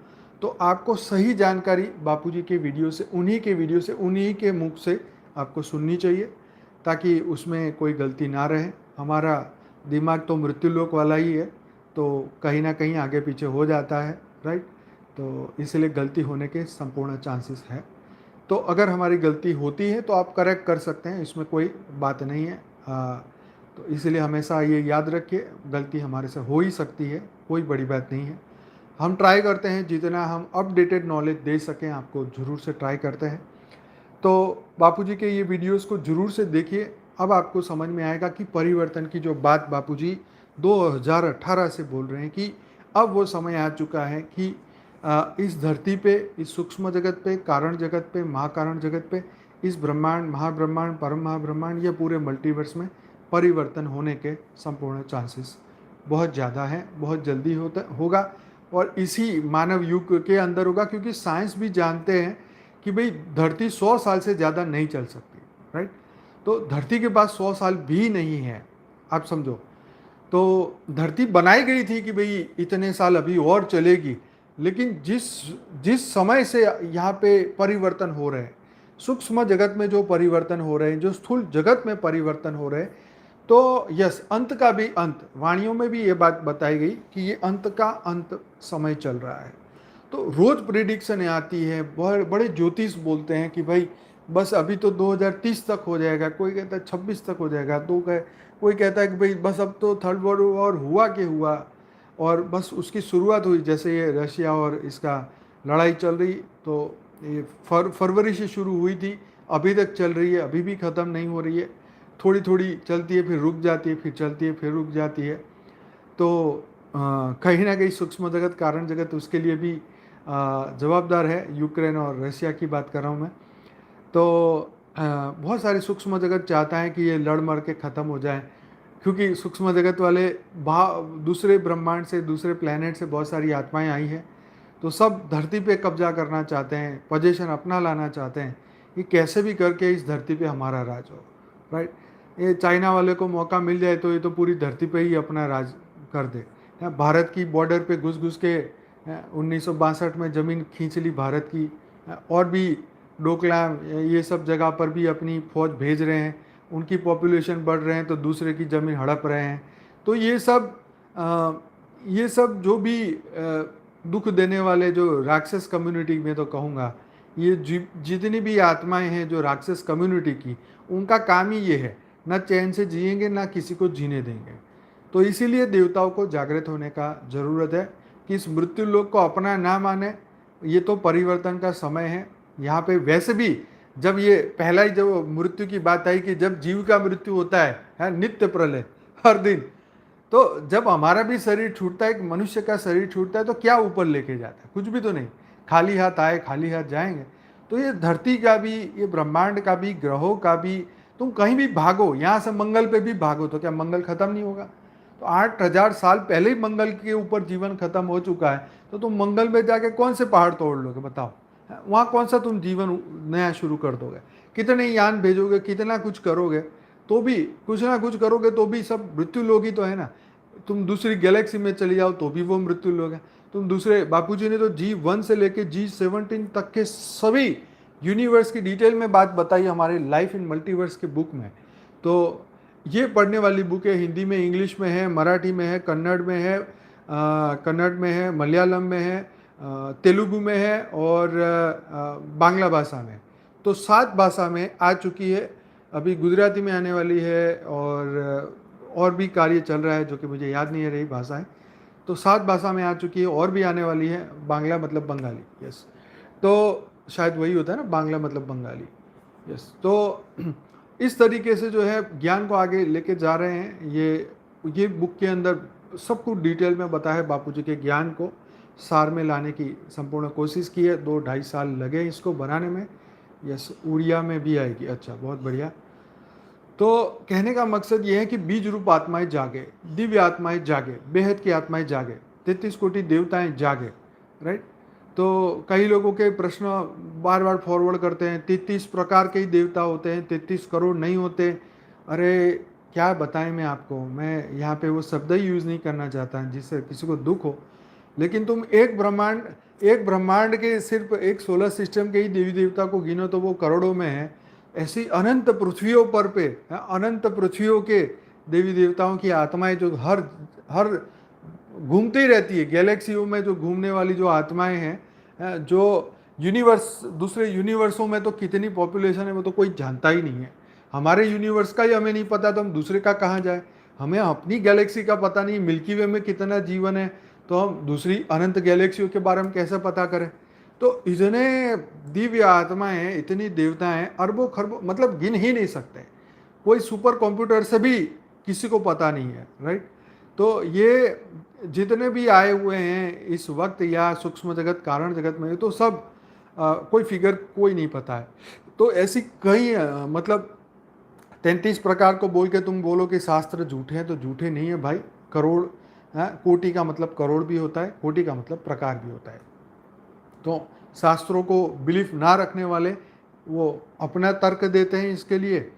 [SPEAKER 1] तो आपको सही जानकारी बापूजी के वीडियो से, उन्हीं के वीडियो से, उन्हीं के मुख से आपको सुननी चाहिए, ताकि उसमें कोई गलती ना रहे। हमारा दिमाग तो मृत्युलोक वाला ही है, तो कहीं ना कहीं आगे पीछे हो जाता है, राइट। तो इसलिए गलती होने के संपूर्ण चांसेस है। तो अगर हमारी गलती होती है तो आप करेक्ट कर सकते हैं, इसमें कोई बात नहीं है। तो इसलिए हमेशा ये याद रखिए, गलती हमारे से हो ही सकती है, कोई बड़ी बात नहीं है। हम ट्राई करते हैं जितना हम अपडेटेड नॉलेज दे सकें आपको, ज़रूर से ट्राई करते हैं। तो बापूजी के ये वीडियोस को ज़रूर से देखिए, अब आपको समझ में आएगा कि परिवर्तन की जो बात बापूजी 2018 से बोल रहे हैं कि अब वो समय आ चुका है कि इस धरती पे, इस सूक्ष्म जगत पे, कारण जगत पे, महाकारण जगत पे, इस ब्रह्मांड, महाब्रह्मांड, परम महाब्रह्मांड, या पूरे मल्टीवर्स में परिवर्तन होने के संपूर्ण चांसेस बहुत ज़्यादा हैं, बहुत जल्दी होगा। और इसी मानव युग के अंदर होगा, क्योंकि साइंस भी जानते हैं कि भाई धरती 100 साल से ज़्यादा नहीं चल सकती, राइट। तो धरती के पास 100 साल भी नहीं है, आप समझो। तो धरती बनाई गई थी कि भाई इतने साल अभी और चलेगी, लेकिन जिस जिस समय से यहाँ पे परिवर्तन हो रहे हैं, सूक्ष्म जगत में जो परिवर्तन हो रहे हैं, जो स्थूल जगत में परिवर्तन हो रहे हैं, तो यस, अंत का भी अंत, वाणियों में भी ये बात बताई गई कि ये अंत का अंत समय चल रहा है। तो रोज प्रिडिक्शन आती है, बड़े ज्योतिष बोलते हैं कि भाई बस अभी तो 2030 तक हो जाएगा, कोई कहता है 26 तक हो जाएगा, तो कोई कहता है कि भाई बस अब तो थर्ड वर्ल्ड वॉर हुआ कि हुआ, और बस उसकी शुरुआत हुई। जैसे ये रशिया और इसका लड़ाई चल रही, तो ये फरवरी से शुरू हुई थी, अभी तक चल रही है, अभी भी ख़त्म नहीं हो रही है, थोड़ी थोड़ी चलती है, फिर रुक जाती है, फिर चलती है, फिर रुक जाती है। तो कहीं ना कहीं सूक्ष्म जगत, कारण जगत उसके लिए भी जवाबदार है। यूक्रेन और रशिया की बात कर रहा हूँ मैं। तो बहुत सारे सूक्ष्म जगत चाहता है कि ये लड़ मर के ख़त्म हो जाए, क्योंकि सूक्ष्म जगत वाले दूसरे ब्रह्मांड से, दूसरे प्लैनेट से बहुत सारी आत्माएं आई हैं, तो सब धरती पे कब्जा करना चाहते हैं, पोजीशन अपना लाना चाहते हैं कि कैसे भी करके इस धरती पे हमारा राज हो, राइट। ये चाइना वाले को मौका मिल जाए तो ये तो पूरी धरती पे ही अपना राज कर दे। भारत की बॉर्डर पे घुस घुस के 1962 में ज़मीन खींच ली भारत की, और भी डोकलाम, ये सब जगह पर भी अपनी फौज भेज रहे हैं, उनकी पॉपुलेशन बढ़ रहे हैं तो दूसरे की ज़मीन हड़प रहे हैं। तो ये सब जो भी दुख देने वाले जो राक्षस कम्युनिटी में तो कहूँगा, ये जितनी भी आत्माएं हैं जो राक्षस कम्युनिटी की, उनका काम ही ये है, ना चैन से जिएंगे ना किसी को जीने देंगे। तो इसीलिए देवताओं को जागृत होने का ज़रूरत है कि इस मृत्यु लोक को अपना ना माने, ये तो परिवर्तन का समय है। यहाँ पे वैसे भी जब ये पहला ही जब मृत्यु की बात आई कि जब जीव का मृत्यु होता है नित्य प्रलय हर दिन, तो जब हमारा भी शरीर छूटता है, एक मनुष्य का शरीर छूटता है, तो क्या ऊपर लेके जाता है? कुछ भी तो नहीं, खाली हाथ आए खाली हाथ जाएंगे। तो ये धरती का भी, ये ब्रह्मांड का भी, ग्रहों का भी, तुम कहीं भी भागो, यहाँ से मंगल पे भी भागो तो क्या मंगल खत्म नहीं होगा? तो 8000 साल पहले ही मंगल के ऊपर जीवन खत्म हो चुका है, तो तुम मंगल में जाके कौन से पहाड़ तोड़ लोगे बताओ? वहाँ कौन सा तुम जीवन नया शुरू कर दोगे? कितने यान भेजोगे, कितना कुछ करोगे, तो भी कुछ ना कुछ करोगे तो भी सब मृत्यु लोग ही तो है ना। तुम दूसरी गैलेक्सी में चली जाओ तो भी वो मृत्यु लोग हैं। तुम दूसरे, बापूजी ने तो G1 से लेके G17 तक के सभी यूनिवर्स की डिटेल में बात बताई हमारे लाइफ इन मल्टीवर्स के बुक में। तो ये पढ़ने वाली बुक है, हिंदी में, इंग्लिश में है, मराठी में है, कन्नड़ में है, मलयालम में है, तेलुगु में है, और बांग्ला भाषा में। तो 7 भाषा में आ चुकी है, अभी गुजराती में आने वाली है, और भी कार्य चल रहा है जो कि मुझे याद नहीं है रही भाषाएं। तो 7 भाषा में आ चुकी है, और भी आने वाली है। बांग्ला मतलब बंगाली, यस, तो शायद वही होता है ना, बांग्ला मतलब बंगाली, यस। तो इस तरीके से जो है ज्ञान को आगे लेके जा रहे हैं। ये बुक के अंदर सब कुछ डिटेल में बताया है, बापूजी के ज्ञान को सार में लाने की संपूर्ण कोशिश की है। 2-2.5 साल लगे इसको बनाने में। यस, उड़िया में भी आएगी, अच्छा, बहुत बढ़िया। तो कहने का मकसद ये है कि बीज रूप आत्माएं जागे, दिव्य आत्माएं जागे, बेहद की आत्माएं जागे, 33 कोटि देवताएं जागे, राइट। तो कई लोगों के प्रश्न बार बार फॉरवर्ड करते हैं, 33 प्रकार के ही देवता होते हैं, 33 करोड़ नहीं होते, अरे क्या बताएं मैं आपको, मैं यहाँ पे वो शब्द ही यूज़ नहीं करना चाहता जिससे किसी को दुख हो। लेकिन तुम एक ब्रह्मांड के सिर्फ एक सोलर सिस्टम के ही देवी देवता को गिनो तो वो करोड़ों में है। ऐसी अनंत पृथ्वियों पर पे अनंत पृथ्वियों के देवी देवताओं की आत्माएं जो हर हर घूमती रहती है, गैलेक्सियों में जो घूमने वाली जो आत्माएं हैं, जो यूनिवर्स दूसरे यूनिवर्सों में तो कितनी पॉपुलेशन है वो तो कोई जानता ही नहीं है। हमारे यूनिवर्स का ही हमें नहीं पता तो हम दूसरे का कहाँ जाए। हमें अपनी गैलेक्सी का पता नहीं, मिल्की वे में कितना जीवन है, तो हम दूसरी अनंत गैलेक्सियों के बारे में कैसे पता करें। तो इतने दिव्य आत्माएं हैं, इतनी देवताएं हैं, अरबों खरबों, मतलब गिन ही नहीं सकते। कोई सुपर कंप्यूटर से भी किसी को पता नहीं है, राइट। तो ये जितने भी आए हुए हैं इस वक्त या सूक्ष्म जगत कारण जगत में, तो सब कोई फिगर कोई नहीं पता है। तो ऐसी कई मतलब 33 प्रकार को बोल के तुम बोलो कि शास्त्र झूठे हैं, तो झूठे नहीं है भाई। करोड़, कोटि का मतलब करोड़ भी होता है, कोटि का मतलब प्रकार भी होता है। तो शास्त्रों को बिलीफ ना रखने वाले वो अपना तर्क देते हैं इसके लिए,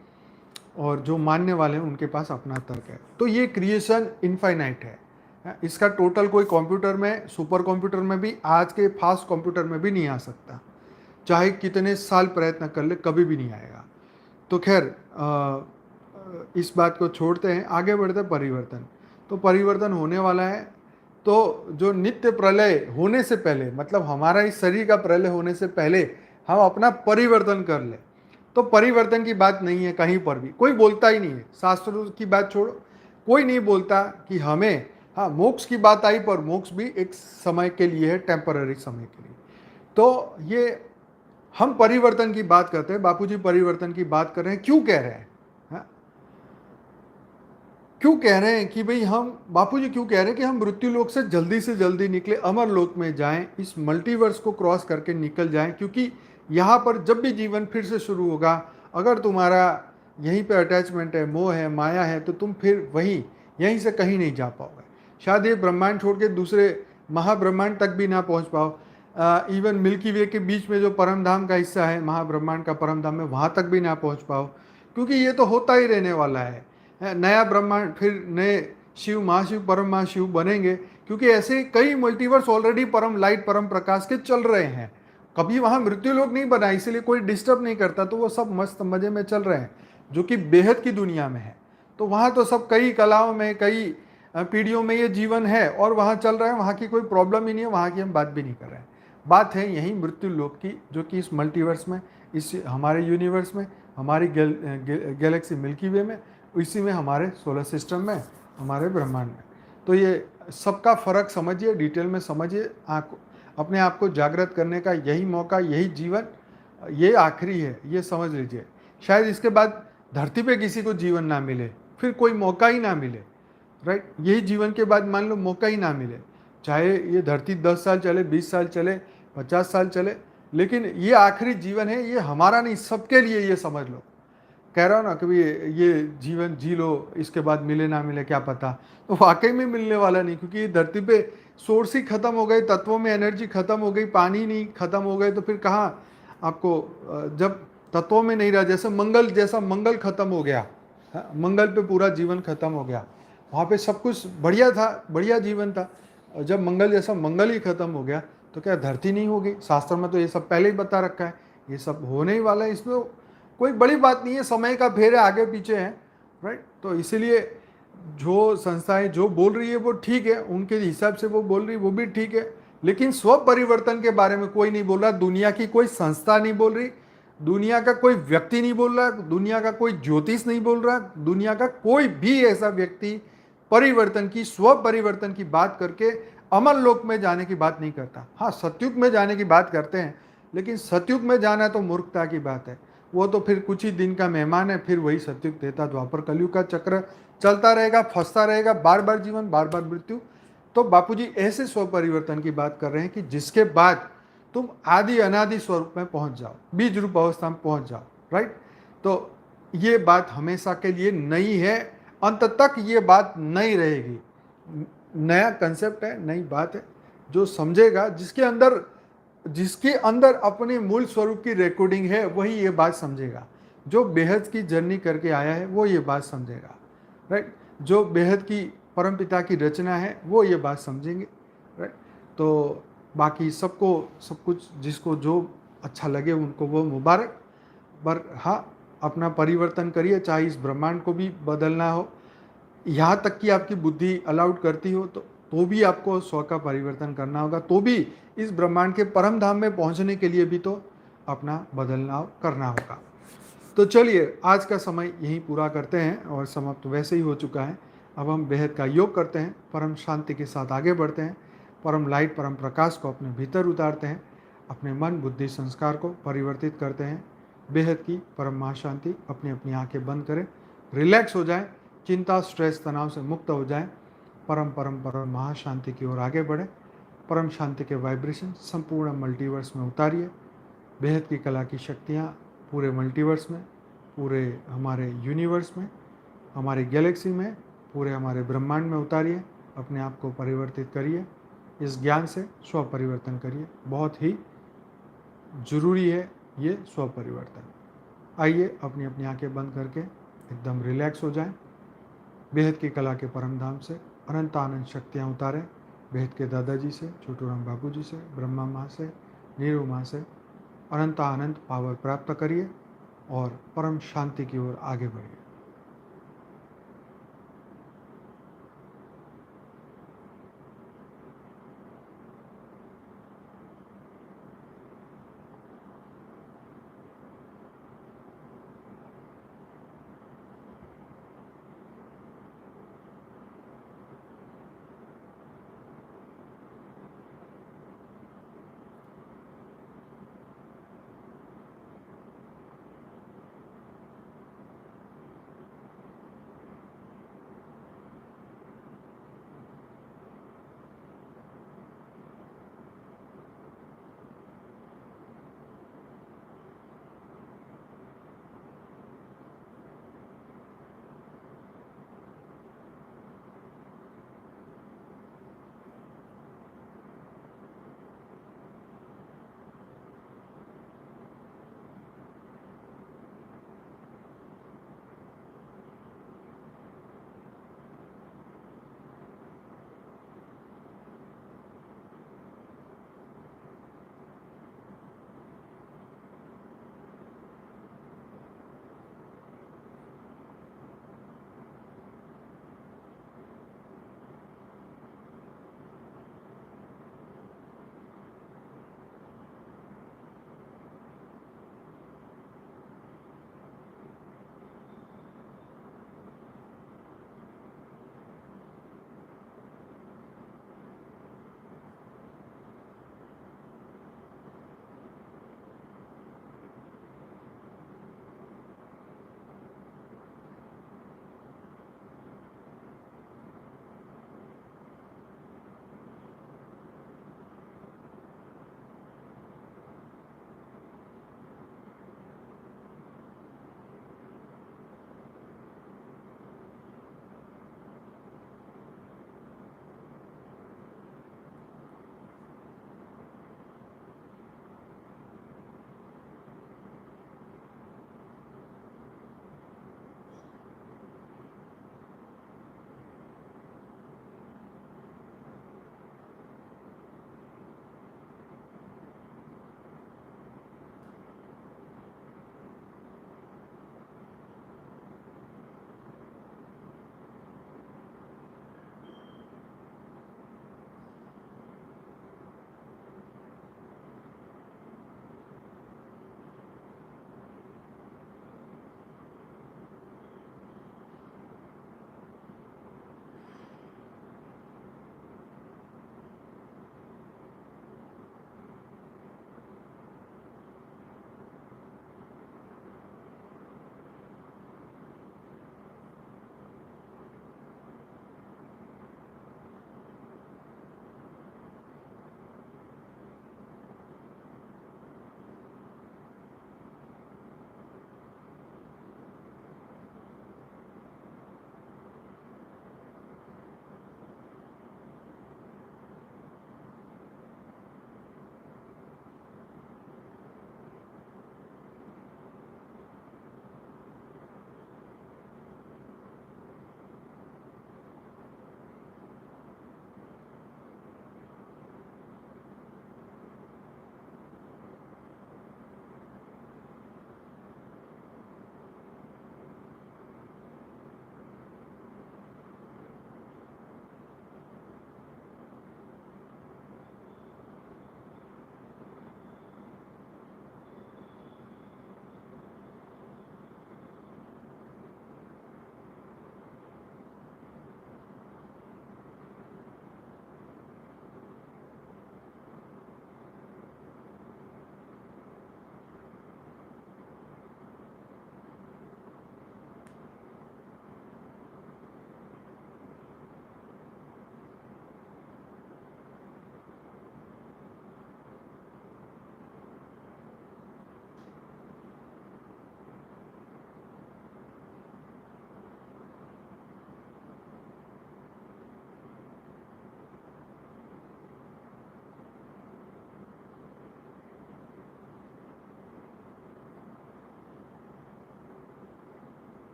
[SPEAKER 1] और जो मानने वाले हैं उनके पास अपना तर्क है। तो ये क्रिएशन इनफाइनाइट है। इसका टोटल कोई कंप्यूटर में, सुपर कंप्यूटर में भी, आज के फास्ट कंप्यूटर में भी नहीं आ सकता। चाहे कितने साल प्रयत्न कर ले, कभी भी नहीं आएगा। तो खैर इस बात को छोड़ते हैं, आगे बढ़ते हैं परिवर्तन। तो परिवर्तन होने वाला है। तो जो नित्य प्रलय होने से पहले, मतलब हमारा इस शरीर का प्रलय होने से पहले हम अपना परिवर्तन कर ले, तो परिवर्तन की बात नहीं है कहीं पर भी, कोई बोलता ही नहीं है। शास्त्रों की बात छोड़ो, कोई नहीं बोलता कि हमें, हाँ मोक्ष की बात आई, पर मोक्ष भी एक समय के लिए है, टेम्पररी समय के लिए। तो ये हम परिवर्तन की बात करते हैं, बापूजी परिवर्तन की बात कर रहे हैं, क्यों कह रहे हैं? हाँ? क्यों कह रहे हैं कि भाई हम, बापूजी क्यों कह रहे हैं कि हम मृत्यु लोक से जल्दी निकले, अमर लोक में जाएं, इस मल्टीवर्स को क्रॉस करके निकल जाएं। क्योंकि यहाँ पर जब भी जीवन फिर से शुरू होगा, अगर तुम्हारा यहीं पे अटैचमेंट है, मोह है, माया है, तो तुम फिर यहीं से कहीं नहीं जा पाओगे। शायद ये ब्रह्मांड छोड़ के दूसरे महाब्रह्मांड तक भी ना पहुँच पाओ। इवन मिल्की वे के बीच में जो परम धाम का हिस्सा है, महाब्रह्मांड का परम धाम में, वहाँ तक भी ना पहुँच पाओ। क्योंकि ये तो होता ही रहने वाला है। नया ब्रह्मांड, फिर नए शिव, महाशिव, परम महाशिव बनेंगे। क्योंकि ऐसे कई मल्टीवर्स ऑलरेडी परम लाइट, परम प्रकाश के चल रहे हैं। कभी वहाँ मृत्यु लोक नहीं बना, इसीलिए कोई डिस्टर्ब नहीं करता, तो वो सब मस्त मजे में चल रहे हैं, जो कि बेहद की दुनिया में है। तो वहाँ तो सब कई कलाओं में, कई पीढ़ियों में ये जीवन है और वहाँ चल रहा है, वहाँ की कोई प्रॉब्लम ही नहीं है, वहाँ की हम बात भी नहीं कर रहे हैं। बात है यहीं मृत्यु लोक की, जो कि इस मल्टीवर्स में, इस हमारे यूनिवर्स में, हमारी गैलेक्सी मिल्की वे में, इसी में हमारे सोलर सिस्टम में, हमारे ब्रह्मांड में। तो ये सबका फ़र्क समझिए, डिटेल में समझिए। अपने आप को जागृत करने का यही मौका, यही जीवन, ये आखिरी है, ये समझ लीजिए। शायद इसके बाद धरती पे किसी को जीवन ना मिले, फिर कोई मौका ही ना मिले, राइट। यही जीवन के बाद मान लो मौका ही ना मिले, चाहे ये धरती 10 साल चले, 20 साल चले, 50 साल चले, लेकिन ये आखिरी जीवन है, ये हमारा नहीं, सबके लिए, ये समझ लो। कह रहा हूँ ना कि ये जीवन जी लो, इसके बाद मिले ना मिले क्या पता। तो वाकई में मिलने वाला नहीं, क्योंकि ये धरती पे सोर्स ही खत्म हो गए, तत्वों में एनर्जी खत्म हो गई, पानी नहीं खत्म हो गए, तो फिर कहाँ आपको, जब तत्वों में नहीं रहा, जैसे मंगल खत्म हो गया, मंगल पे पूरा जीवन खत्म हो गया, वहाँ पे सब कुछ बढ़िया था, बढ़िया जीवन था। और जब मंगल ही खत्म हो गया, तो क्या धरती नहीं होगी? शास्त्र में तो ये सब पहले ही बता रखा है, ये सब होने ही वाला है, इसमें कोई बड़ी बात नहीं है, समय का फेर है, आगे पीछे है, राइट। तो इसीलिए जो संस्थाएं जो बोल रही है वो ठीक है, उनके हिसाब से वो बोल रही है, वो भी ठीक है। लेकिन स्व परिवर्तन के बारे में कोई नहीं बोल रहा, दुनिया की कोई संस्था नहीं बोल रही, दुनिया का कोई व्यक्ति नहीं बोल रहा, दुनिया का कोई ज्योतिष नहीं बोल रहा, दुनिया का कोई भी ऐसा व्यक्ति परिवर्तन की, स्व परिवर्तन की बात करके अमर लोक में जाने की बात नहीं करता। हाँ, सतयुग में जाने की बात करते हैं, लेकिन सतयुग में जाना तो मूर्खता की बात है। वो तो फिर कुछ ही दिन का मेहमान है, फिर वही सतयुग देता द्वापर कलयुग का चक्र चलता रहेगा, फंसता रहेगा, बार बार जीवन, बार बार मृत्यु। तो बापूजी ऐसे स्व परिवर्तन की बात कर रहे हैं कि जिसके बाद तुम आदि अनादि स्वरूप में पहुंच जाओ, बीज रूप अवस्था में पहुंच जाओ, राइट। तो ये बात हमेशा के लिए नई है, अंत तक ये बात नई रहेगी। नया कंसेप्ट है, नई बात है। जो समझेगा, जिसके अंदर अपने मूल स्वरूप की रिकॉर्डिंग है, वही ये बात समझेगा। जो बेहद की जर्नी करके आया है वो ये बात समझेगा, राइट। जो बेहद की परमपिता की रचना है वो ये बात समझेंगे, राइट। तो बाकी सबको सब कुछ जिसको जो अच्छा लगे उनको वो मुबारक। पर हाँ, अपना परिवर्तन करिए, चाहे इस ब्रह्मांड को भी बदलना हो, यहाँ तक कि आपकी बुद्धि अलाउड करती हो तो भी आपको स्व का परिवर्तन करना होगा, तो भी इस ब्रह्मांड के परम धाम में पहुंचने के लिए भी तो अपना बदलना करना होगा। तो चलिए आज का समय यहीं पूरा करते हैं और समाप्त तो वैसे ही हो चुका है। अब हम बेहद का योग करते हैं, परम शांति के साथ आगे बढ़ते हैं, परम लाइट परम प्रकाश को अपने भीतर उतारते हैं, अपने मन बुद्धि संस्कार को परिवर्तित करते हैं। बेहद की परम महाशांति। अपनी अपनी आंखें बंद करें, रिलैक्स हो जाएं, चिंता स्ट्रेस तनाव से मुक्त हो जाएं, परम परम परम महाशांति की ओर आगे बढ़ें। परम शांति के वाइब्रेशन संपूर्ण मल्टीवर्स में उतारिए। बेहद की कला की शक्तियाँ पूरे मल्टीवर्स में, पूरे हमारे यूनिवर्स में, हमारी गैलेक्सी में, पूरे हमारे ब्रह्मांड में उतारिए। अपने आप को परिवर्तित करिए, इस ज्ञान से स्व परिवर्तन करिए। बहुत ही जरूरी है ये स्व परिवर्तन। आइए अपनी अपनी आंखें बंद करके एकदम रिलैक्स हो जाएं। बेहद की कला के परम धाम से अनंत आनंद शक्तियाँ उतारें। बेहद के दादाजी से, छोटू राम बाबू जी से, ब्रह्मा माँ से, नीरू माँ से अनंत आनंद पावर प्राप्त करिए और परम शांति की ओर आगे बढ़िए।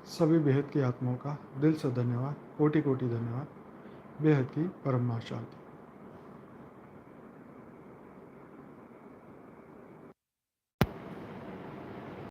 [SPEAKER 1] सभी बेहद की आत्माओं का दिल से धन्यवाद, कोटि कोटि धन्यवाद। बेहद की परम शांति।